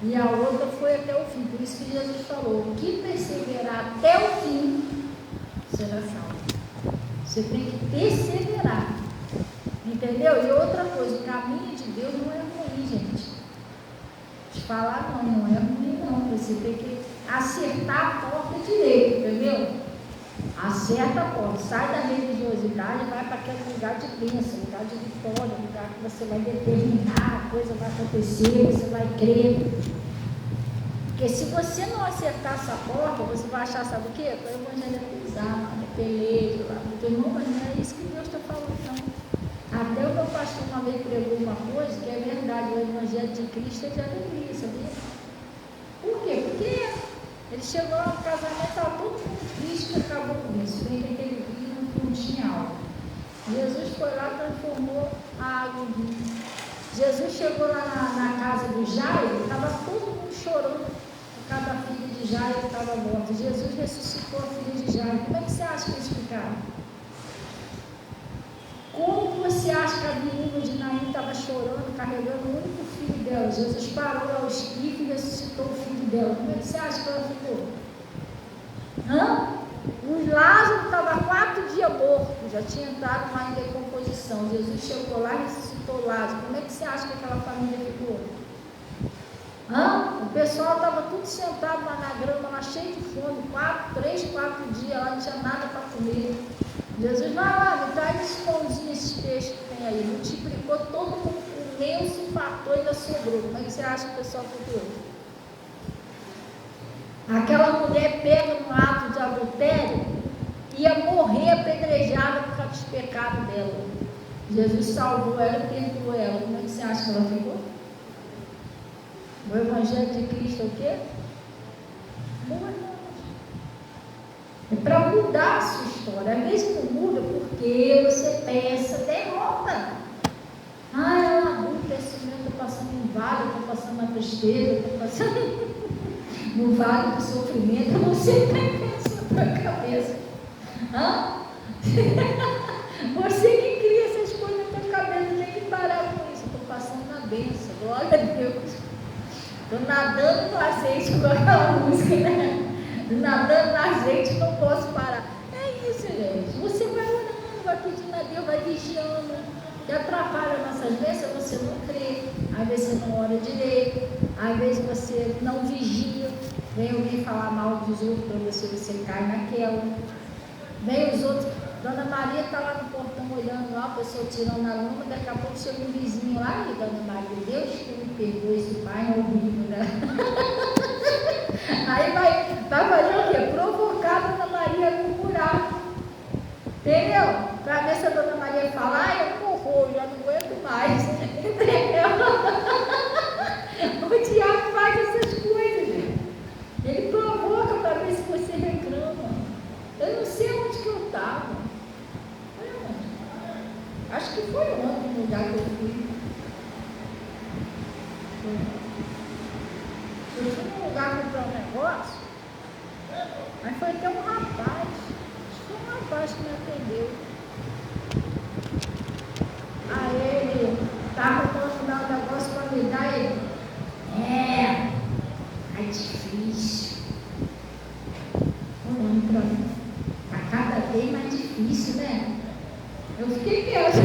E a outra foi até o fim. Por isso que Jesus falou: que perseverar até o fim será salvo. Você tem que perseverar. Entendeu? E outra coisa, o caminho de Deus não é ruim, gente. De falar não é ruim não. Você tem que acertar a porta direito, entendeu? Acerta a porta, sai da religiosidade e vai para aquele lugar de bênção, lugar de vitória, lugar que você vai determinar, a coisa vai acontecer, você vai crer. Porque se você não acertar essa porta, você vai achar, sabe o quê? O evangelho é pisar, é pelejo, lá do teu irmão, mas não é isso que Deus está falando, não. Até o meu pastor uma vez pregou uma coisa que é verdade, o evangelho de Cristo é de alegria, sabia? Por quê? Porque ele chegou lá no casamento, estava todo mundo triste, acabou com isso. Vem aquele vinho, não tinha álcool. Jesus foi lá e transformou a água em vinho. Jesus chegou lá na casa do Jairo, estava todo mundo chorando por causa da filha de Jairo que estava morta. Jesus ressuscitou a filha de Jairo. Como é que você acha que eles ficaram? Como você acha que a viúva de Naim estava chorando, carregando o único filho dela? Jesus parou lá o esquife e ressuscitou o filho dela. Como é que você acha que ela ficou? O Lázaro estava 4 dias morto, já tinha entrado lá em decomposição. Jesus chegou lá e ressuscitou Lázaro. Como é que você acha que aquela família ficou? O pessoal estava tudo sentado lá na grama, lá cheio de fome, 3, 4 dias lá, não tinha nada para comer. Jesus vai lá, me traz esses pãozinhos, esses peixes que tem aí. Multiplicou, todo mundo comeu, se fartou e ainda sobrou. Como é que você acha que o pessoal ficou? Aquela mulher pega no ato de adultério, ia morrer apedrejada por causa dos pecados dela. Jesus salvou ela e perdoou ela. Como é que você acha que ela ficou? O evangelho de Cristo é o quê? Boa noite. É para mudar a sua história. Às vezes não muda porque você pensa, derrota. É uma luta, esse meu, estou passando um vale, estou passando uma tristeza, estou passando no vale do sofrimento. Eu não sei o que pensa na tua cabeça. Você que cria essas coisas na tua cabeça, tem que parar com isso. Estou passando na bênção, glória a Deus. Estou nadando no azeite com aquela música, né? Nadando no azeite, não posso parar. É isso, gente. Você vai orando, vai pedindo a Deus, vai vigiando. O que atrapalha nossas bênçãos é você não crer. Às vezes você não ora direito. Às vezes você não vigia. Vem alguém falar mal dos outros para você cai naquela. Vem os outros. Dona Maria está lá no portão olhando lá, a pessoa tirando a lama, daqui a pouco chega um vizinho lá, e Dona Maria, Deus que me perdoe, esse pai é horrível, né? Aí vai fazer o quê? Provocar a Dona Maria a murmurar. Entendeu? Para ver se a Dona Maria falar, eu corro, já não aguento mais. Entendeu? O diabo faz essas coisas, gente. Ele provoca para ver se você reclama. Eu não sei onde que eu estava. Acho que foi ontem no lugar que eu fui. Eu fui num lugar comprar um negócio, mas foi até um rapaz. Acho que foi um rapaz que me atendeu. Aí ele estava tentando dar um negócio para me dar, ele. É difícil. Olhando para mim. Está cada vez mais difícil, né? Eu fiquei quieta.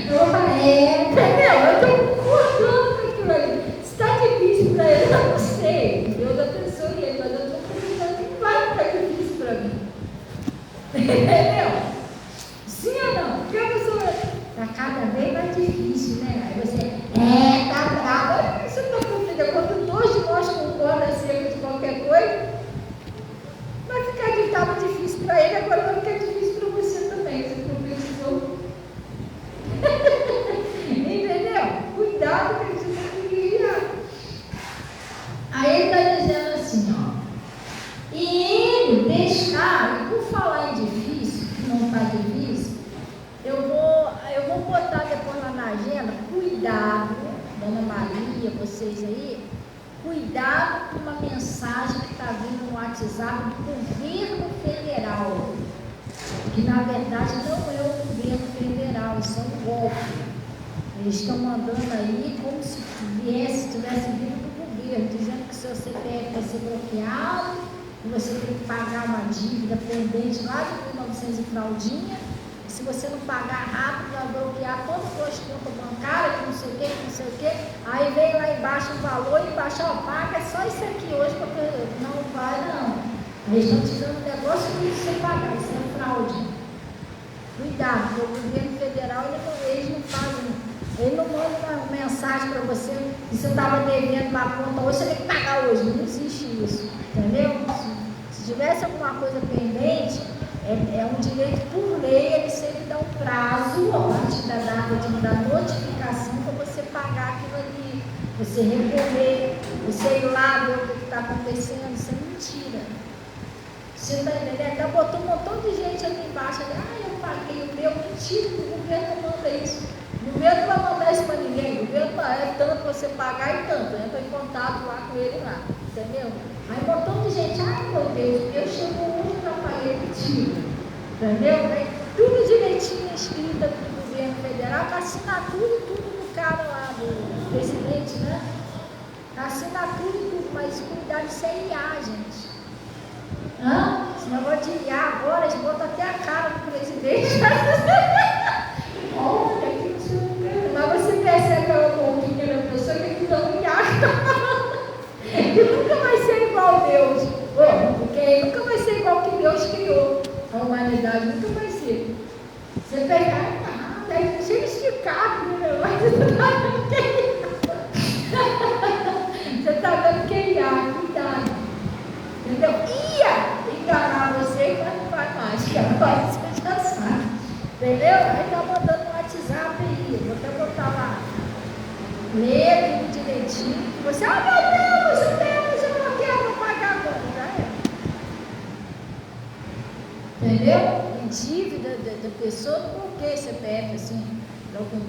Eu falei, entendeu? Eu estou concordando com aquilo ali. Se está difícil para ele, eu não sei. Deus abençoe ele, mas eu estou acreditando que vai ficar difícil para mim. Entendeu? Sim ou não? Porque a pessoa está cada vez mais difícil, né? Aí você, está brava. Isso não é comida. Quando 2 de nós concordam acerca de qualquer coisa, vai ficar difícil para ele, agora vai ficar difícil para você também. Você não precisou. Entendeu? Cuidado que você tem que vigiar. Aí ele está dizendo assim, e ele deixar, e por falar vocês aí, cuidado com uma mensagem que está vindo no WhatsApp do governo federal, que na verdade não é o governo federal, isso é um golpe. Eles estão mandando aí como se tivesse vindo do governo, dizendo que seu CPF vai ser bloqueado, que você tem que pagar uma dívida pendente lá de 1900 e fraldinha, e se você não pagar rápido, vai bloquear todas as suas contas bancárias, que não sei o que, aí vem lá embaixo o valor, e embaixo, ó, paga só isso aqui hoje, porque não vai não. Eles estão te dando um negócio que você pagar, isso é fraude. Cuidado, porque o governo federal, eles não fazem. Ele não manda uma mensagem para você que você estava devendo uma conta hoje, você tem que pagar hoje. Não existe isso, entendeu? Se tivesse alguma coisa pendente, é um direito por lei, ele sempre dá um prazo antes da data da notificação para você pagar aquilo ali, você recorrer, você ir lá ver o que está acontecendo. Isso é mentira. Você está entendendo? Até botou um montão de gente ali embaixo, eu paguei o meu, mentira, o governo manda isso. O governo não vai mandar isso para ninguém, o governo é tanto você pagar e tanto, entra em contato lá com ele lá, entendeu? Aí um montão de gente, meu Deus chegou hoje que eu paguei contigo, entendeu? Aí, tudo direitinho escrito do governo federal, com assinatura e tudo do cara lá, do presidente, né? Assinatura e tudo, mas cuidado, isso é IA, gente. Esse negócio de IA agora, eles botam até a cara do presidente. Olha, que tio, mas você percebe a boquinha da pessoa que aquilo é um IA. Que nunca vai ser igual a Deus. Porque nunca vai ser igual que Deus criou. A humanidade nunca vai ser. Você pega, deve ser esticado, né? Você está vendo que é IA, cuidado. Entendeu? Ia enganar você, mas não vai mais, que agora você já sabe. Entendeu? Aí está mandando um WhatsApp aí, vou até botar lá. Lê tudo direitinho. Você, meu Deus, eu não quero, vou pagar agora. Já é. Entendeu? Em dívida da pessoa, por que CPF assim?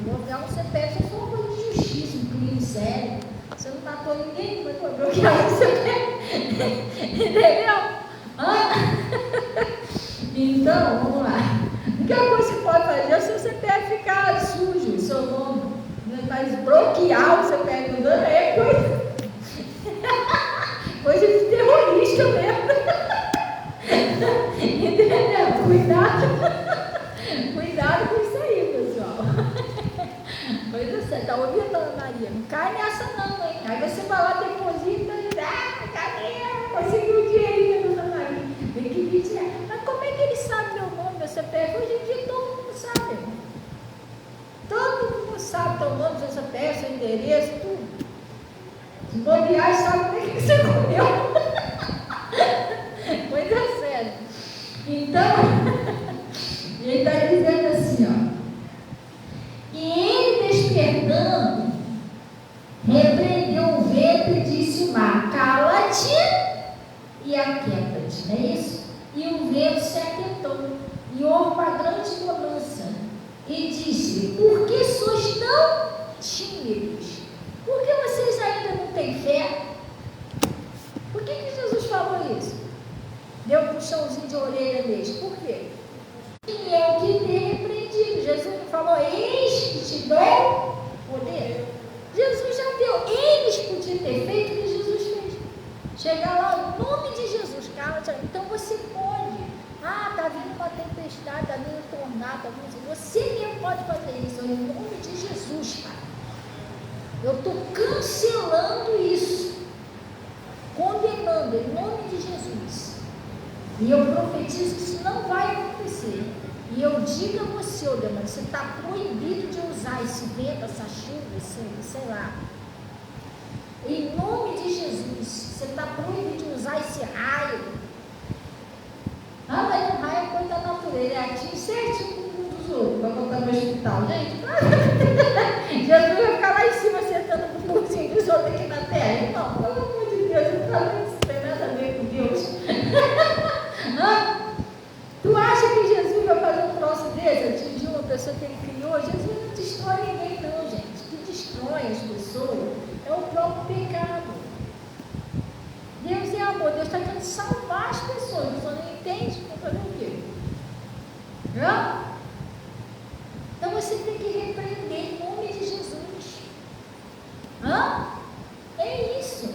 Bloquear um CPF é só uma coisa de justiça, um crime sério. Você não matou ninguém, mas foi bloquear o CPF. Entendeu? Então, vamos lá. A única coisa que pode fazer é o seu CPF ficar sujo, o seu nome. Mas bloquear o CPF não dando é coisa de terrorista mesmo. Entendeu? Cuidado com isso aí, pessoal. Pois você está ouvindo, Ana Maria? Não cai nessa não, hein? Aí você vai lá, deposita e cadê? Conseguiu o dinheiro, Ana Maria. Tem que vigiar. Mas como é que ele sabe meu nome, meu CPF? Hoje em dia todo mundo sabe. Todo mundo sabe teu nome, seu CPF, seu endereço, tudo. Os bobeais sabem nem o que você comeu. Coisa séria. Então, ele está dizendo assim, ó. E ele, despertando, repreendeu o vento e disse o mar, cala-te e aquieta-te, não é isso? E o vento se aquietou, e houve uma grande bonança. E disse, por que sois tão tímidos? Por que vocês ainda não têm fé? Por que Jesus falou isso? Deu um puxãozinho de orelha deles. Por quê? E é o que tem repreendido. Jesus não falou, eis que te dou poder. Jesus já deu. Eles podiam ter feito o que Jesus fez. Chegar lá, em nome de Jesus, cara. Então você pode. Está vindo uma tempestade, está vindo um tornado, você mesmo pode fazer isso. Em nome de Jesus, Pai. Eu estou cancelando isso. Condenando, em nome de Jesus. E eu profetizo que isso não vai acontecer. E eu digo a você, demônio, você está proibido de usar esse vento, essa chuva, sei lá. Em nome de Jesus, você está proibido de usar esse raio. Mas um raio é coisa da natureza, ele atinge certinho um dos outros, para botar no hospital. Gente, Jesus vai ficar lá em cima sentando no pulzinho dos outros aqui na terra. Não, pelo amor de Deus, eu falei, isso não tem nada a ver com Deus. Tu acha que Jesus vai fazer um troço desse, atingir uma pessoa que ele criou? Jesus não destrói ninguém não, gente. O que destrói as pessoas é o próprio Hã? Então você tem que repreender em nome de Jesus. Hã? É isso.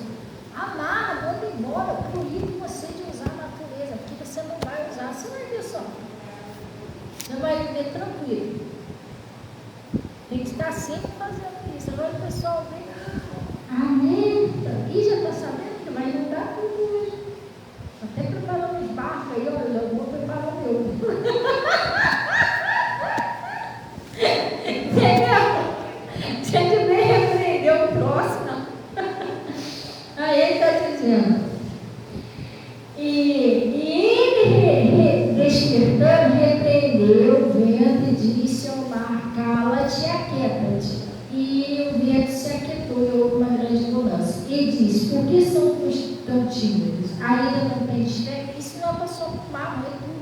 Amar, manda embora, proíbe você de usar a natureza, porque você não vai usar, você vai ver só. Você vai viver tranquilo. Tem que estar sempre fazendo isso. Agora o pessoal vem, e já está sabendo que vai inundar tudo hoje. Até preparando os barcos aí, olha, eu vou preparar o meu. Entendeu? Você devia repreender o próximo. Aí ele está dizendo. E ele, despertando, repreendeu o vento e disse ao mar: cala-te e aquieta-te. E o vento se aquietou e houve uma grande mudança. E disse: por que são tão tímidos? Ainda não tem fé? Isso não é para só o mar, não é tudo.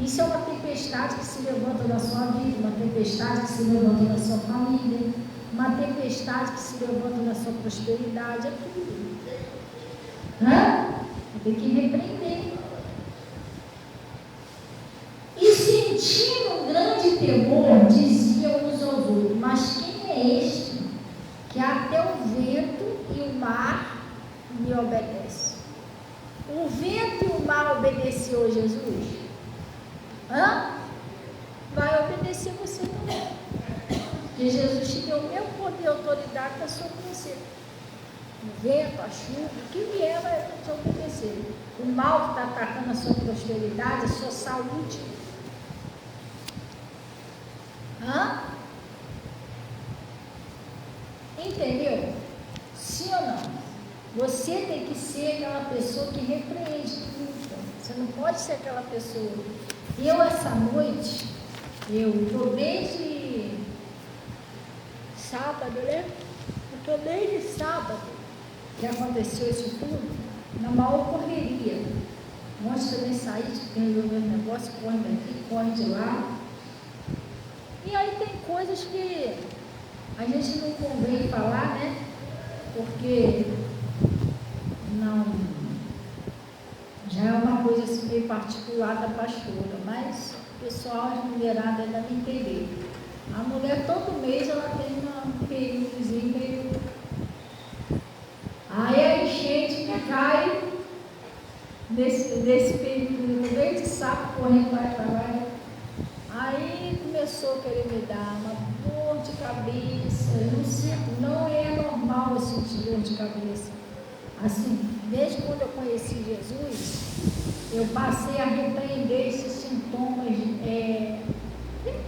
Isso é uma tempestade que se levanta na sua vida, uma tempestade que se levanta na sua família, uma tempestade que se levanta na sua prosperidade, é tudo. Tem que repreender. E sentindo um grande temor, diziam uns aos outros: mas quem é este que até o vento e o mar lhe obedecem? O vento e o mar obedeceu a Jesus? Vai obedecer você também. Porque Jesus te deu o mesmo poder e autoridade que é sobre você. O vento, a chuva, o que vier vai te obedecer. O mal que está atacando a sua prosperidade, a sua saúde. Entendeu? Sim ou não? Você tem que ser aquela pessoa que repreende tudo. Você não pode ser aquela pessoa. Eu, essa noite, eu estou desde sábado, né? Eu estou desde sábado que aconteceu isso tudo, na maior correria. Ontem também saí de resolver um negócio, corre daqui, corre de lá. E aí tem coisas que a gente não convém falar, né? Porque não, já é uma coisa assim meio particular da pastora, mas o pessoal, as mulheradas ainda me entenderam. A mulher todo mês ela tem um períodozinho meio. Aí a enchente que cai nesse período, desde sábado correndo para lá. Aí começou a querer me dar uma dor de cabeça. Eu não sinto, não é normal eu sentir dor de cabeça. Assim, desde quando eu conheci Jesus, eu passei a repreender esses sintomas de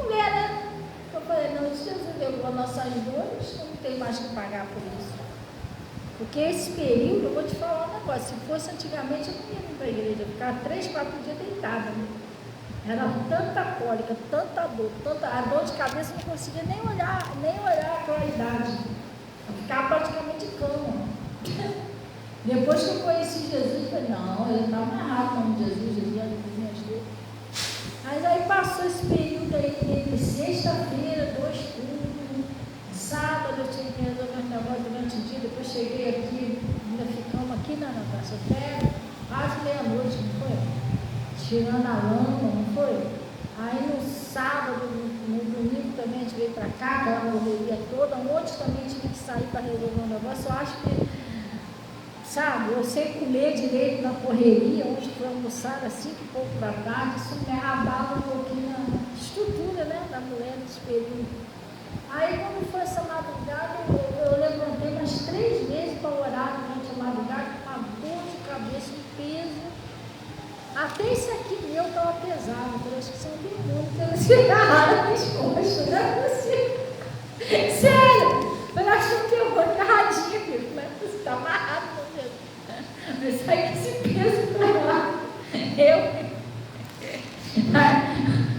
mulher, né? Eu falei: não, Jesus levou nossas dores, não tem mais que pagar por isso. Porque esse período, eu vou te falar um negócio, se fosse antigamente, eu não ia vir para a igreja, eu ficava 3, 4 dias deitada, né? Era tanta cólica, tanta dor, a dor de cabeça, eu não conseguia nem olhar a claridade. Eu ficava praticamente em cama. Depois que eu conheci Jesus, eu falei: não, ele está amarrado no nome de Jesus, Jesus já me ajudou. Mas aí passou esse período aí, entre sexta-feira, 2 cultos, sábado eu tinha que resolver um negócio durante o dia, depois cheguei aqui, ainda ficamos aqui na Praça Terra, quase meia-noite, não foi? Tirando a lama, não foi? Aí no sábado, no domingo também a gente veio para cá, aquela correria toda. Ontem também tive que sair para resolver um negócio. Eu acho que, sabe, eu sei comer direito na correria. Hoje foi almoçar às 5 e pouco da tarde. Isso me abala um pouquinho a estrutura, né, da mulher nesse período. Aí quando foi essa madrugada, eu levantei umas 3 vezes para orar durante a madrugada, com uma dor de cabeça, um peso. Até esse aqui meu estava pesado. Eu falei: acho que você não tem muito, porque você agarrado nas costas, não é possível. Sério, eu acho que eu tenho uma agarradinha aqui, mas você está amarrado no dedo. Mas sai com esse peso para lá.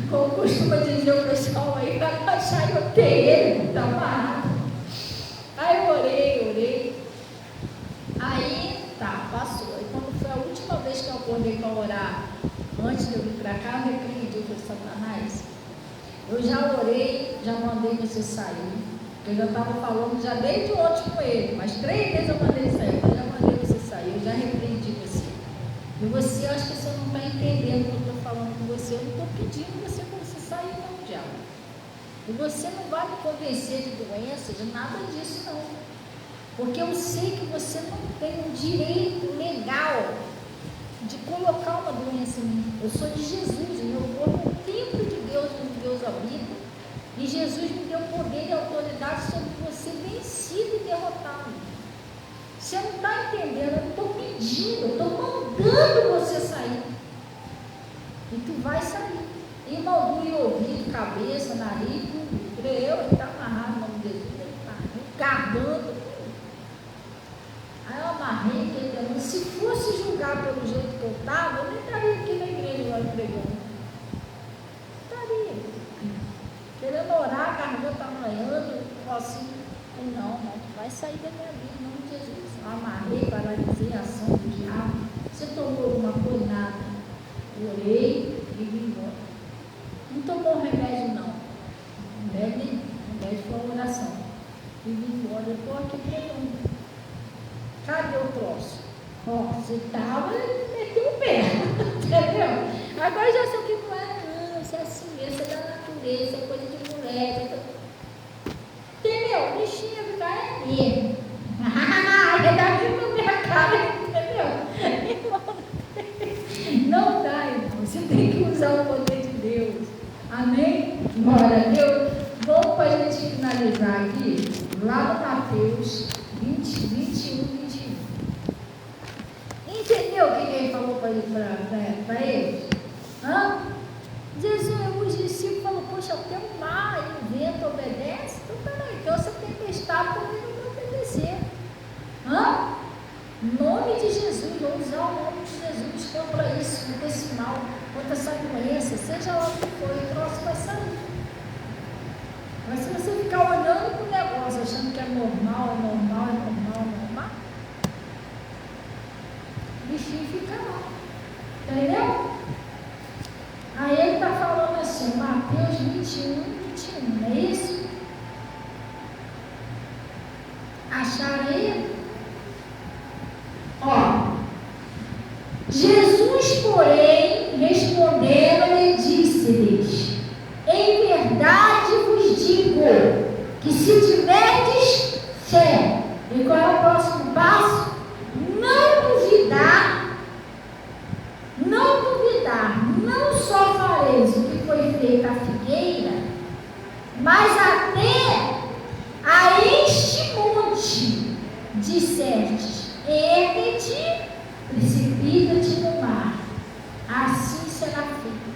Como costuma dizer o pessoal aí, vai baixar e eu tenho ele, está amarrado. Aí eu orei. Aí tá, passou. Aí quando foi a última vez que eu acordei para orar, antes de eu vir para cá, eu repreendi o Satanás. Eu já orei, já mandei você sair. Eu já estava falando já desde ontem com ele, mas 3 vezes eu mandei sair. Eu já mandei você sair, eu já repreendi você. E você, acho que você não está entendendo o que eu estou falando com você, eu não estou pedindo você para você sair não, diabo. E você não vai me convencer de doença, de nada disso não. Porque eu sei que você não tem um direito legal de colocar uma doença em mim. Eu sou de Jesus, meu corpo é o templo de Deus, onde Deus habita. E Jesus me deu poder e autoridade sobre você vencido e derrotado. Você não está entendendo, eu não estou pedindo, eu estou mandando você sair. E tu vai sair. E maldure ouvido, cabeça, nariz, tudo. Ele está amarrado no nome de Jesus, ele está garganta, tudo. Aí eu amarrei aquele demônio. Se fosse julgar pelo jeito que eu estava, eu nem estaria aqui na igreja lá pregando. Estaria. Querendo orar, a garganta amanhando, assim. Não, tu vai sair da minha vida, em nome de Jesus. Eu amarrei, paralisei a ação do diabo. Você tomou alguma coisa? Nada. Orei e vim embora. Não tomou remédio, não. Remédio foi uma oração. E vim embora. Eu estou aqui pregando. Cadê o troço? Ó, você estava, meteu o pé. Entendeu? Agora já sei o que não é. Não, isso é assim mesmo, isso é da natureza, é coisa de mulher. Entendeu? O bichinho ia ficar é mesmo. Ele dá aqui na minha cara, entendeu? Não dá, irmão. Você tem que usar o poder de Deus. Amém? Glória a Deus. Vamos para a gente finalizar aqui, lá no Mateus 20, 21, 21. Entendeu o que ele falou para eles? Hã? Jesus, os discípulos falaram, poxa, tem um mar e o vento obedece? Então, peraí, então essa tempestade também não vai obedecer. Hã? Nome de Jesus, vamos usar o nome de Jesus contra isso, contra esse mal, contra essa doença, seja lá o que for, o troço vai sair. Mas se você ficar olhando para o negócio, achando que é normal, o bichinho fica lá. Entendeu? Aí ele está falando assim, Mateus 21, 21, não é isso? Acharam aí? Ó, Jesus, porém, respondendo-lhe, disse-lhes, em verdade vos digo, que se tiverdes fé, e qual é o próximo passo? Não só fareis o que foi feito à figueira, mas até a este monte dissertes, ergue-te, precipita-te no mar, assim será feito.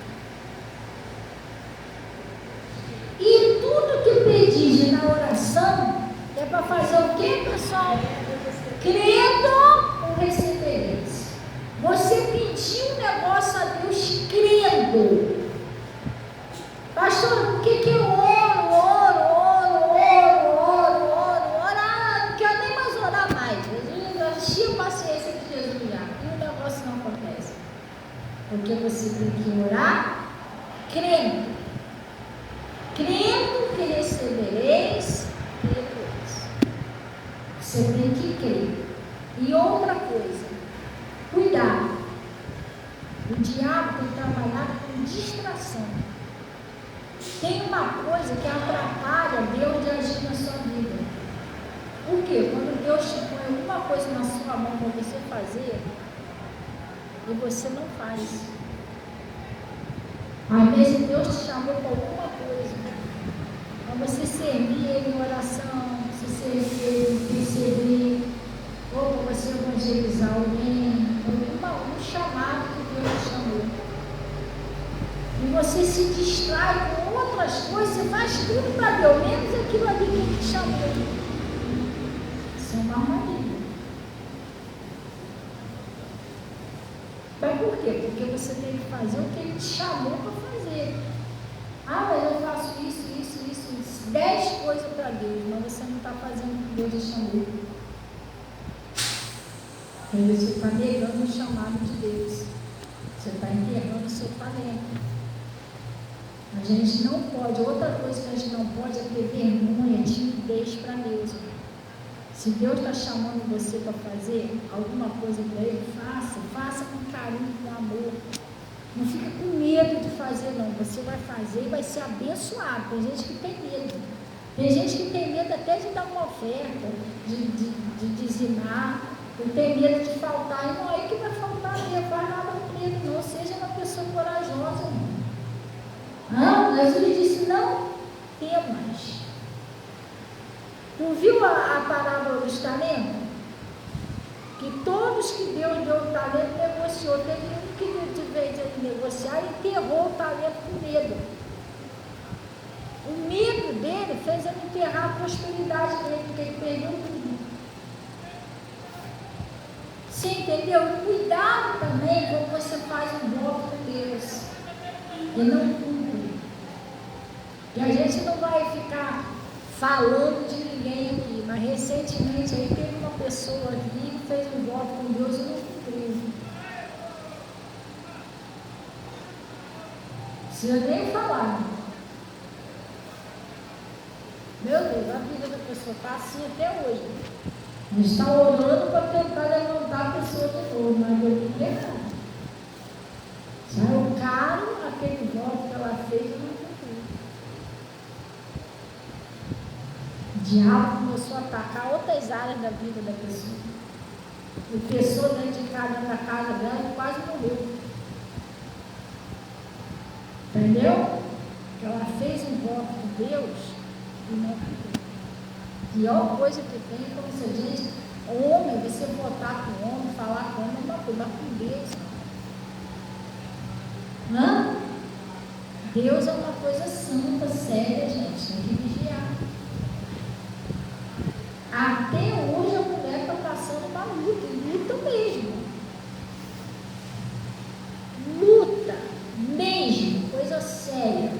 E tudo que pedis na oração é para fazer o que, pessoal? Crendo, o recebereis. Você pediu um negócio a Deus crendo. Pastor, por que eu oro? Não quero nem mais orar mais. Jesus, eu enchi a paciência de Jesus já. E o negócio não acontece. Porque você tem que orar crendo. Crendo que recebereis depois. Você tem que crer. E outra coisa, cuidado. O diabo tem trabalhado com distração. Tem uma coisa que atrapalha Deus de agir na sua vida. Por quê? Quando Deus te põe alguma coisa na sua mão para você fazer, e você não faz. Às vezes Deus te chamou para alguma coisa, para você servir Ele em oração, você servir Ele em interceder, ou para você evangelizar alguém, um chamado que Deus te chamou. E você se distrai com outras coisas, você faz tudo para Deus, menos aquilo ali que Ele te chamou. Isso é uma armadilha. Mas por quê? Porque você tem que fazer o que Ele te chamou para fazer. Ah, mas eu faço isso. 10 coisas para Deus, mas você não está fazendo o que Deus te chamou. Porque você está negando o chamado de Deus. Você está enterrando o seu talento. A gente não pode, outra coisa que a gente não pode é ter vergonha, timidez para Deus. Se Deus está chamando você para fazer alguma coisa para Ele, faça com carinho, com amor. Não fica com medo de fazer, não. Você vai fazer e vai ser abençoado. Tem gente que tem medo. Tem gente que tem medo até de dar uma oferta, de dizimar, tem medo de faltar. E não é que vai faltar mesmo, faz nada com medo, não. Seja uma pessoa corajosa, irmão. Não, Jesus disse, não temas. Não viu a parábola dos talentos? Que todos que Deus deu o talento negociou. Teve um que de vez de negociar e enterrou o talento com medo. O medo dele fez ele enterrar a prosperidade dele, porque ele perdeu tudo. Você entendeu? Cuidado também quando você faz um voto com Deus e não cumpre. E a gente não vai ficar falando de ninguém aqui, mas recentemente aí teve uma pessoa aqui que fez um voto com Deus e não cumpriu. Se eu nem falar, meu Deus, a vida da pessoa está assim até hoje. A gente está orando para tentar levantar a pessoa de novo, mas deu tudo errado. Saiu caro aquele voto que ela fez e não cumpriu. O diabo começou a atacar outras áreas da vida da pessoa. E a pessoa dentro de casa, na casa dela, quase morreu. Entendeu? Ela fez um voto com Deus e não cumpriu. A pior coisa que tem é quando você diz, homem, você votar com o homem, falar com o homem, é uma coisa, mas com Deus. Não? Deus é uma coisa santa, séria, gente, tem que vigiar. Até hoje a mulher está passando uma luta, luta mesmo. Luta mesmo, coisa séria.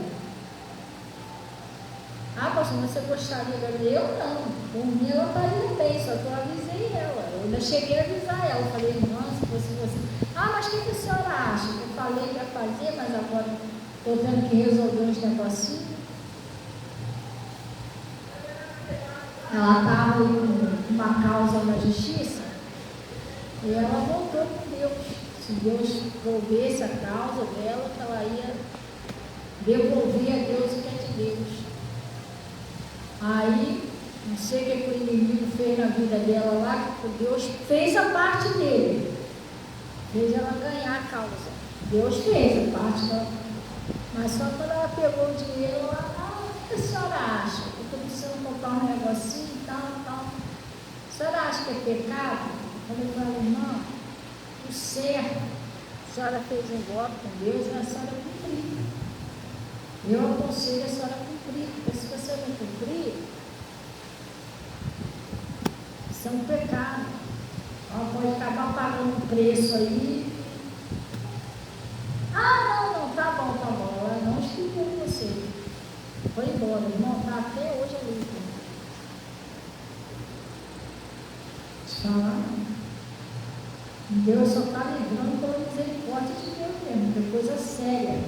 Ah, pastor, você gostaria de ver? Eu não. Por mim ela estaria bem, só que eu avisei ela. Eu ainda cheguei a avisar ela. Eu falei, irmã, se fosse você. Ah, mas o que a senhora acha? Eu falei que ia fazer, mas agora estou tendo que resolver uns negocinhos. Ela estava em uma causa na justiça e ela voltou com Deus. Se Deus devolvesse a causa dela, que ela ia devolver a Deus o que é de Deus. Aí, não sei o que o inimigo fez na vida dela lá, que Deus fez a parte dele, fez ela ganhar a causa. Deus fez a parte dela, mas só quando ela pegou o dinheiro, ela, o que a senhora acha? Eu estou precisando comprar um negocinho e tal. A senhora acha que é pecado? Eu falei para ela, irmã, o certo, a senhora fez um voto com Deus e a senhora cumpriu. Eu aconselho a senhora cumprir, porque se você não cumprir, isso é um pecado. Ela pode acabar pagando um preço aí. Ah, não, tá bom. Ela não escutou você. Foi embora, irmão, tá até hoje ali. Deixa eu falar. Deus só está livrando pela misericórdia de Deus mesmo, que é coisa séria.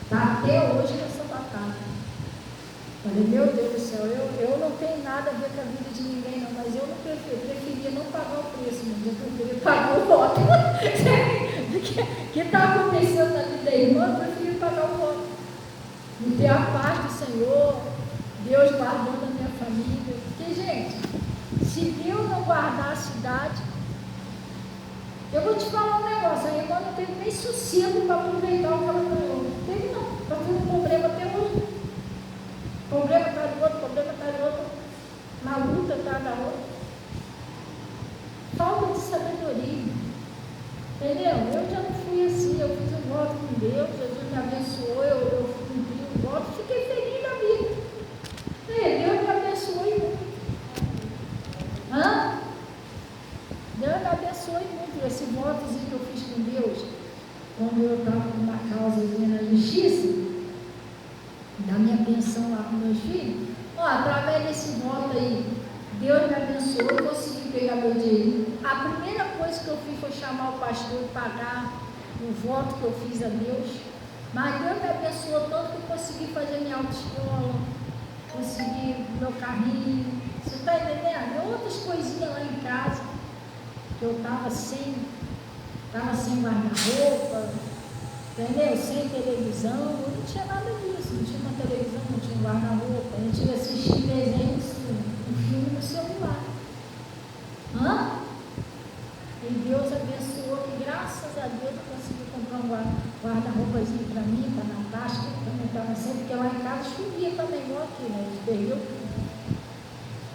Está até hoje nessa batalha. Falei, meu Deus do céu, eu não tenho nada a ver com a vida de ninguém, não, mas eu não preferia não pagar o preço, mas eu preferia pagar o voto. O que está acontecendo na vida da irmã, eu preferia pagar o voto. E ter a paz do Senhor, Deus guardando a minha família. Porque, gente, se Deus não guardar a cidade, eu vou te falar um negócio, a irmã não teve nem sossego para aproveitar o que ela ganhou. Não teve não, está tendo problema até hoje. Problema atrás do outro, na luta atrás da outra. Falta de sabedoria. Entendeu? Eu já não fui assim, eu fiz um voto com Deus, Jesus me abençoou, eu cumpri o voto, fiquei feliz na vida. Deus me abençoou e muito. Deus me abençoou e muito. Esse votozinho que eu fiz com Deus, quando eu estava numa causazinha na justiça, da minha pensão lá com meus filhos, através desse voto aí, Deus me abençoou, eu consegui pegar meu dinheiro. A primeira coisa que eu fiz foi chamar o pastor e pagar o voto que eu fiz a Deus. Mas Deus me abençoou tanto que eu consegui fazer minha autoescola, consegui meu carrinho. Você está entendendo? E outras coisinhas lá em casa, que eu estava sem estava sem guarda-roupa, entendeu? Sem televisão, não tinha nada disso, não tinha uma televisão, não tinha um guarda-roupa, a gente ia assistir desenhos, um filme no celular. E Deus abençoou, que graças a Deus eu consegui comprar um guarda-roupazinho para mim, para a Natasha, que também estava sempre, porque lá em casa chovia também, igual aqui, né? A gente perdeu tudo.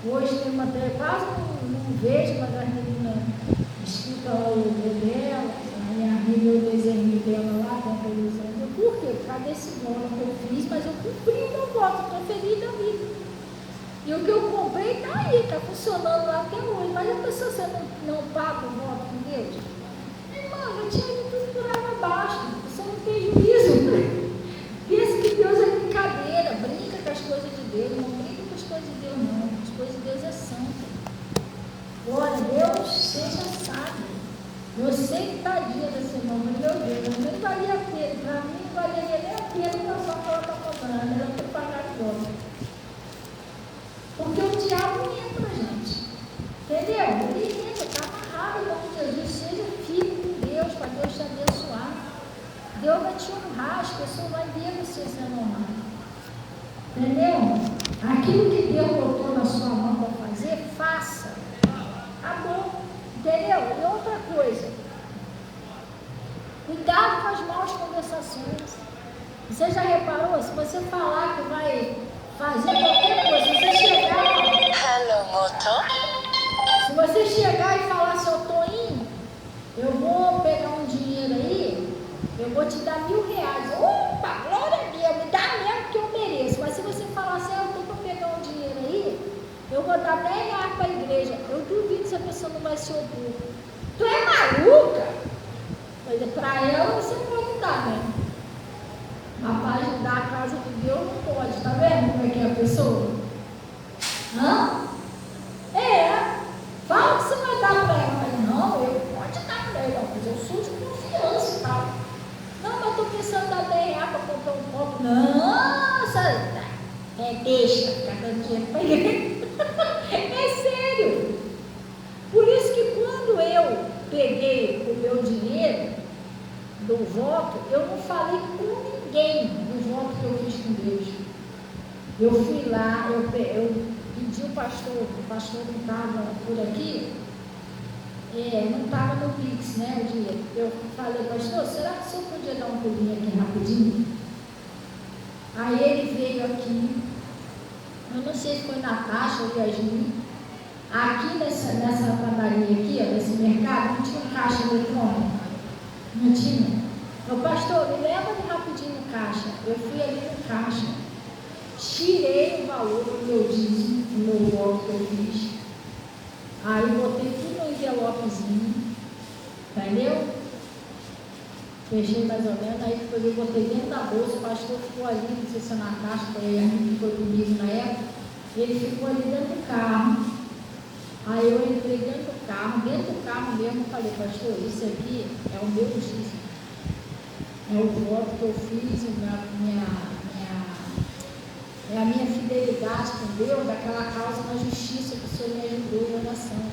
Hoje tem uma quase não vejo, mas as meninas escutam o dela, a minha amiga, o desenho dela lá, com a televisão. Por quê? Por causa desse voto que eu fiz, mas eu cumpri o meu voto, estou feliz da vida. E o que eu comprei está aí, está funcionando lá até hoje. Mas a pessoa, você não paga o voto com Deus? Irmão, eu tinha ido tudo por água abaixo, você não tem juízo. Pensa que Deus é brincadeira, brinca com as coisas de Deus, não brinca com as coisas de Deus, não. As coisas de Deus é santa. Glória a Deus, seja sábio. Eu sei que tadinha desse irmão, mas meu Deus, não valia a pena, para mim não valia nem a pena o só que ela está cobrando, ela tem que pagar de volta. Porque o diabo entra, gente. Entendeu? Ele entra, está amarrado em nome de Jesus. Seja filho de Deus, para Deus te abençoar. Deus vai te honrar, as pessoas vão ver você sendo honrado. Entendeu? Aquilo que Deus botou na sua mão para fazer, faça. Acabou. Entendeu? E outra coisa. Cuidado com as más conversações. Você já reparou? Se você falar que vai fazer qualquer coisa, se você chegar... Hello, moto. Se você chegar e falar, seu Toinho, eu vou pegar um dinheiro aí, eu vou te dar R$1.000. Opa, glória a Deus, me dá mesmo que eu mereço. Mas se você falar assim, eu estou para pegar um dinheiro aí, eu vou dar R$10 para a igreja, eu duvido se a pessoa não vai se opor. Tu é maluca? Mas para ela você pode dar, né? Mas para ajudar a casa de Deus não pode, tá vendo como é que é a pessoa? Fala que você vai dar para ela, mas não, eu pode dar para ela, mas eu sou de confiança e tal. Não, mas eu estou pensando em dar R$10 para comprar um copo. Nossa, deixa, cada dinheiro para ele. É sério. Por isso que quando eu peguei o meu dinheiro do voto, eu não falei com ninguém do voto que eu fiz com Deus. Eu fui lá, eu pedi o pastor que estava por aqui, não estava no Pix, né, o dinheiro. Eu falei, pastor, será que o senhor podia dar um pulinho aqui rapidinho? Aí ele veio aqui, eu não sei se foi Natasha ou Yasmin, aqui nessa padaria aqui, ó, nesse mercado, não tinha um caixa eletrônico, não tinha. Meu pastor, me leva ali rapidinho no caixa. Eu fui ali no caixa, tirei o valor do meu dízimo, do meu voto que eu fiz, aí botei tudo no envelopezinho, entendeu? Fechei mais ou menos, aí depois eu botei dentro da bolsa, o pastor ficou ali, não sei se é na caixa, foi a que foi comigo na época, ele ficou ali dentro do carro. Aí eu entrei dentro do carro mesmo, eu falei, pastor, isso aqui é o meu dízimo. É o voto que eu fiz, é a minha fidelidade com Deus, daquela causa na justiça que o Senhor me ajudou em oração.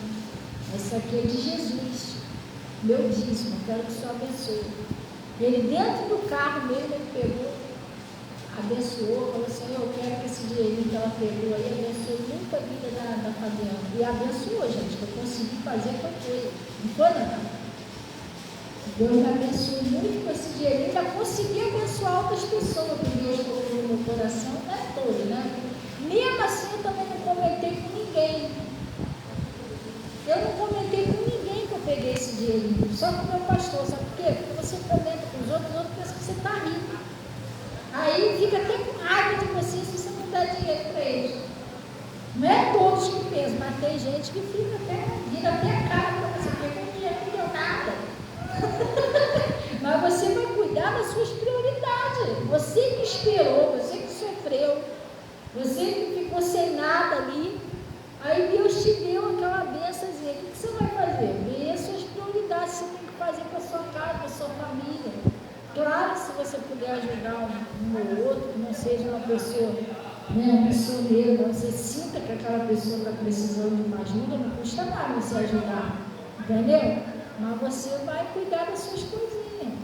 Isso aqui é de Jesus, meu dízimo, quero que o Senhor abençoe. Ele dentro do carro mesmo, ele pegou, abençoou, falou assim, eu quero que esse dinheirinho que ela pegou aí abençoe muito a vida da Fabiana. E abençoou, gente, que eu consegui fazer com ele. Não foi, não? Deus me abençoe muito com esse dinheiro. Ainda consegui abençoar outras pessoas que Deus colocou no meu coração, não é todo, né? Mesmo assim, eu também não comentei com ninguém. Eu não comentei com ninguém que eu peguei esse dinheirinho. Só com o meu pastor, sabe por quê? Porque você comenta com os outros pensam que você está rico. Aí fica até com raiva de você se você não der dinheiro para eles. Não é todos que pensam, mas tem gente que fica vira até a cara para você, porque com dinheiro não deu nada. Mas você vai cuidar das suas prioridades. Você que esperou, você que sofreu, você que ficou sem nada ali. Aí Deus te deu aquela bênçãozinha. O que você vai fazer? Ver as suas prioridades. Você tem que fazer com a sua casa, com a sua família. Claro, se você puder ajudar um ou outro, que não seja uma pessoa, né, missioneira, você sinta que aquela pessoa está precisando de uma ajuda, não custa nada você ajudar. Entendeu? mas você vai cuidar das suas coisinhas.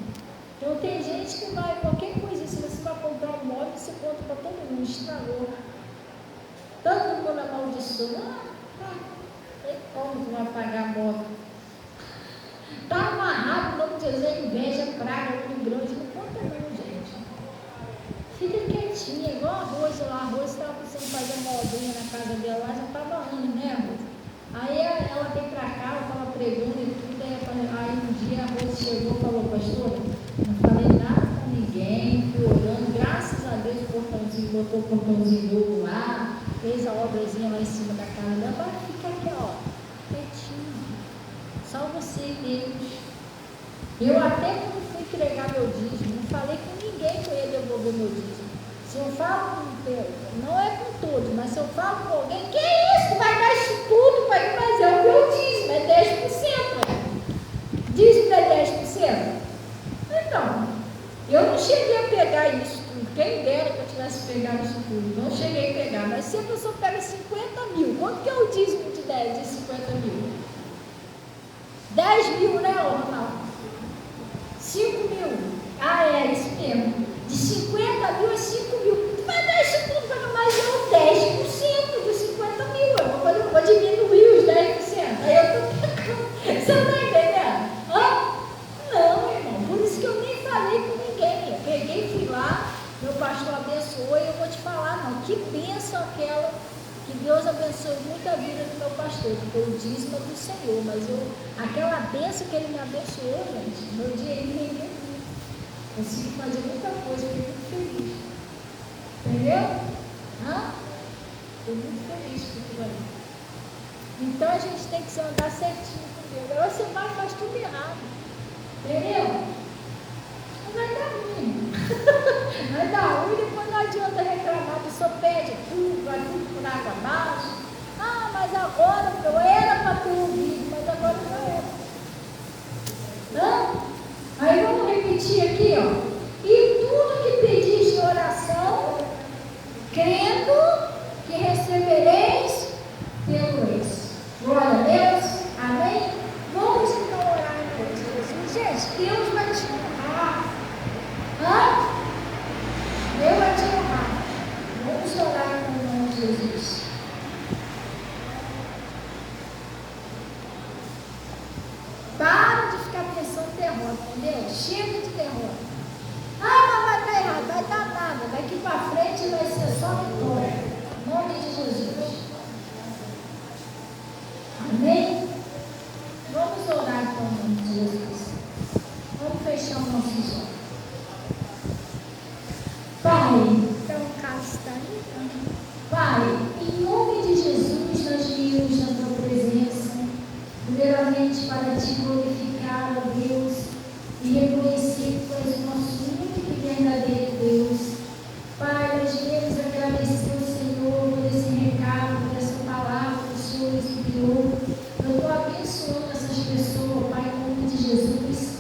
Então tem gente que vai, qualquer coisa, se você vai comprar um móvel, você conta para todo mundo, estragou. Todo mundo amaldiçoa. Como tu vai pagar a móvel? Está amarrado, vamos dizer, inveja, praga, muito grande. Não conta não, gente. Fica quietinha, igual arroz lá. Arroz estava precisando fazer uma obrinha na casa dela lá, já estava anos, né, arroz? Aí ela veio para cá, ela estava pregando e tudo. Aí um dia a arroz chegou e falou: pastora, não falei nada com ninguém, fui orando, graças a Deus, o portãozinho, botou o portãozinho novo lá, fez a obrazinha lá em cima da casa dela. Agora fica aqui, ó, quietinho. Só você e Deus. Eu até quando fui entregar meu dízimo, não falei com ninguém que eu ia devolver meu dízimo. Se eu falo com, não é com todos, mas se eu falo com alguém, que é isso? Vai dar isso tudo, pai? Mas é o meu dízimo, é 10%. Dízimo é 10%? Então, eu não cheguei a pegar isso tudo. Quem dera que eu tivesse pegado isso tudo. Não cheguei a pegar. Mas se a pessoa pega 50 mil, quanto que é o dízimo de 50 mil? 10 mil, né, Ronaldo? 5 mil. Ah, é isso mesmo. De 50 mil a 5 mil. Tu vai dar isso tudo para mais ou 10% dos 50 mil. Eu vou diminuir os 10%. Aí eu tô pegando. Você não está entendendo? Hã? Não, irmão. Por isso que eu nem falei com ninguém. Eu peguei, fui lá, meu pastor abençoou e eu vou te falar, não. Que bênção aquela. Que Deus abençoe muito a vida do meu pastor, porque o dízimo é do Senhor, mas aquela bênção que ele me abençoou, gente, meu dia ele rendeu muito. Consegui fazer muita coisa, fiquei muito feliz. Entendeu? Estou muito feliz com tudo ali. Então a gente tem que se andar certinho com Deus. Agora você vai e faz tudo errado. Entendeu? Não vai dar ruim. Vai dar ruim, depois não adianta reclamar, a pessoa pede tudo, vai tudo por água abaixo. Ah, mas agora eu era para ter ouvido, mas agora não é. Não? Aí vamos repetir aqui, ó. E tudo que pedis de oração, crendo que recebereis pelo ex. Glória a Deus. Amém? Vamos então orar em nome de Jesus. Gente, Deus vai te honrar. Deus vai te honrar. Vamos orar em nome de Jesus. Para de ficar pensando em derrota, entendeu? Chega de derrota. Ah, mas vai dar errado, vai dar nada. Daqui para frente vai ser só vitória. Em nome de Jesus. Amém? Vamos orar então em nome de Jesus. Vamos fechar o nosso olhos. Pai, então o caso está aí. Pai, em nome de Jesus, nós viemos na tua presença, primeiramente para te glorificar, ó Deus, e reconhecer que tu és o nosso único e verdadeiro Deus. Pai, nós viemos agradecer ao Senhor por esse recado, por essa palavra que o Senhor nos enviou. Eu estou abençoando essas pessoas, Pai, em nome de Jesus,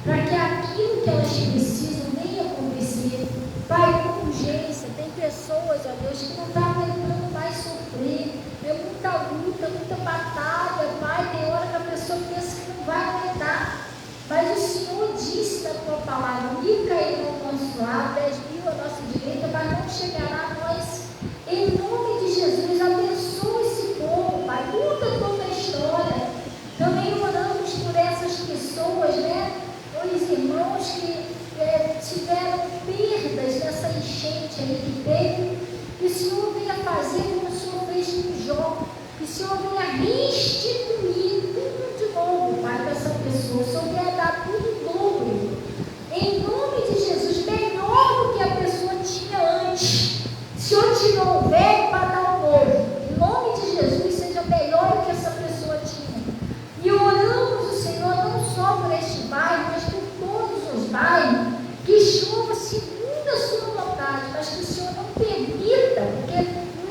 para que aquilo que elas precisam venha acontecer. Pai, com urgência, tem pessoas, ó Deus, que não estão aguentando mais sofrer, é muita luta, muita batalha, Pai, tem hora que a pessoa pensa que não vai aguentar, mas o Senhor disse na tua palavra, 1000 cairão ao nosso lado, 10.000 à nossa direita, mas não chegará a nós. Em nome de Jesus, abençoa esse povo, Pai, muda toda a história. Também oramos por essas pessoas, né, os irmãos que tiveram perdas nessa enchente aí que teve, que o Senhor venha fazer como o Senhor fez com Jó, que o Senhor venha restituir tudo de novo, Pai, para essa pessoa, o Senhor venha dar tudo novo, em nome de Jesus, melhor do que a pessoa tinha antes. O Senhor tirou o velho para dar o novo, em nome de Jesus, seja melhor do que essa pessoa tinha. E oramos o Senhor não só por este bairro, mas por todos os bairros, que chova segundo a sua vontade, mas que o Senhor não permita, porque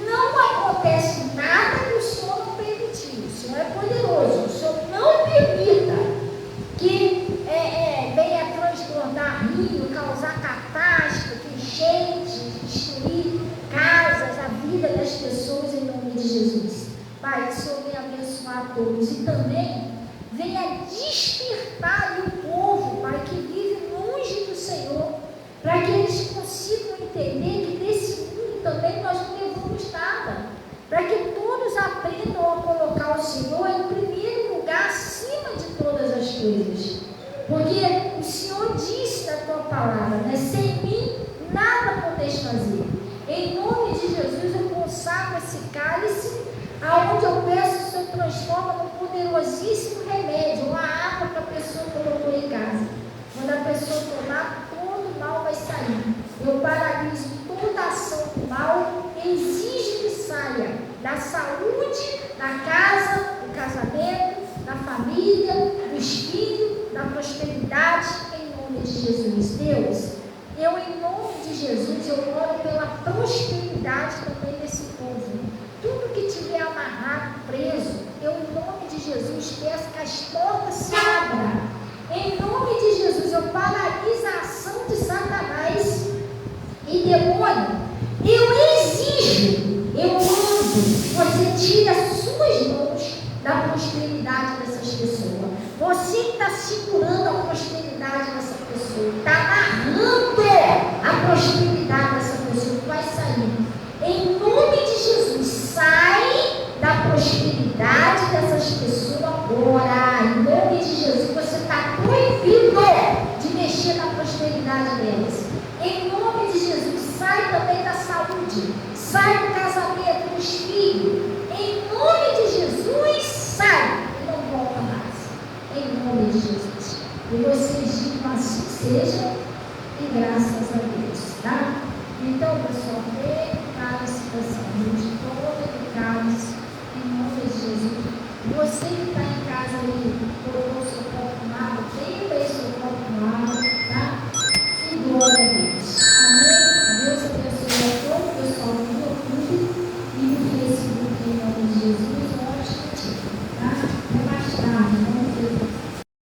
não acontece nada que o Senhor não permitiu. O Senhor é poderoso, o Senhor não permita que venha transbordar rio, causar catástrofe, enchente, destruir casas, a vida das pessoas, em nome de Jesus. Pai, que o Senhor venha abençoar a todos e também venha despertar consigam entender que desse mundo também nós não levamos nada, para que todos aprendam a colocar o Senhor em primeiro lugar, acima de todas as coisas. Porque o Senhor disse na tua palavra, né? Sem mim nada podeis fazer. Em nome de Jesus eu consagro esse cálice, aonde eu peço que o Senhor transforma num poderosíssimo remédio, uma água que a pessoa colocou em casa. Quando a pessoa tomar, todo o mal vai sair. Eu paraliso toda ação do mal, exijo que saia da saúde, da casa, do casamento, da família, dos filhos, da prosperidade, em nome de Jesus. Deus, eu em nome de Jesus, eu oro pela prosperidade também desse povo. Tudo que tiver amarrado, preso, eu em nome de Jesus peço que as portas se abram. Em nome de Jesus, eu paraliso a ação de Satanás e demônio. Eu exijo, eu mando, você tire as suas mãos da prosperidade dessas pessoas. Você que está segurando a prosperidade dessa pessoa, está amarrando a prosperidade dessa pessoa, que vai sair. Em nome de Jesus, sai da prosperidade dessas pessoas agora. Em nome de Jesus, você está proibido de mexer na prosperidade delas. Em nome de Jesus, sai também da saúde, sai do casamento, dos filhos. Em nome de Jesus, sai e não volta mais. Em nome de Jesus. E vocês digam assim seja, e graças a Deus, tá? Então, pessoal,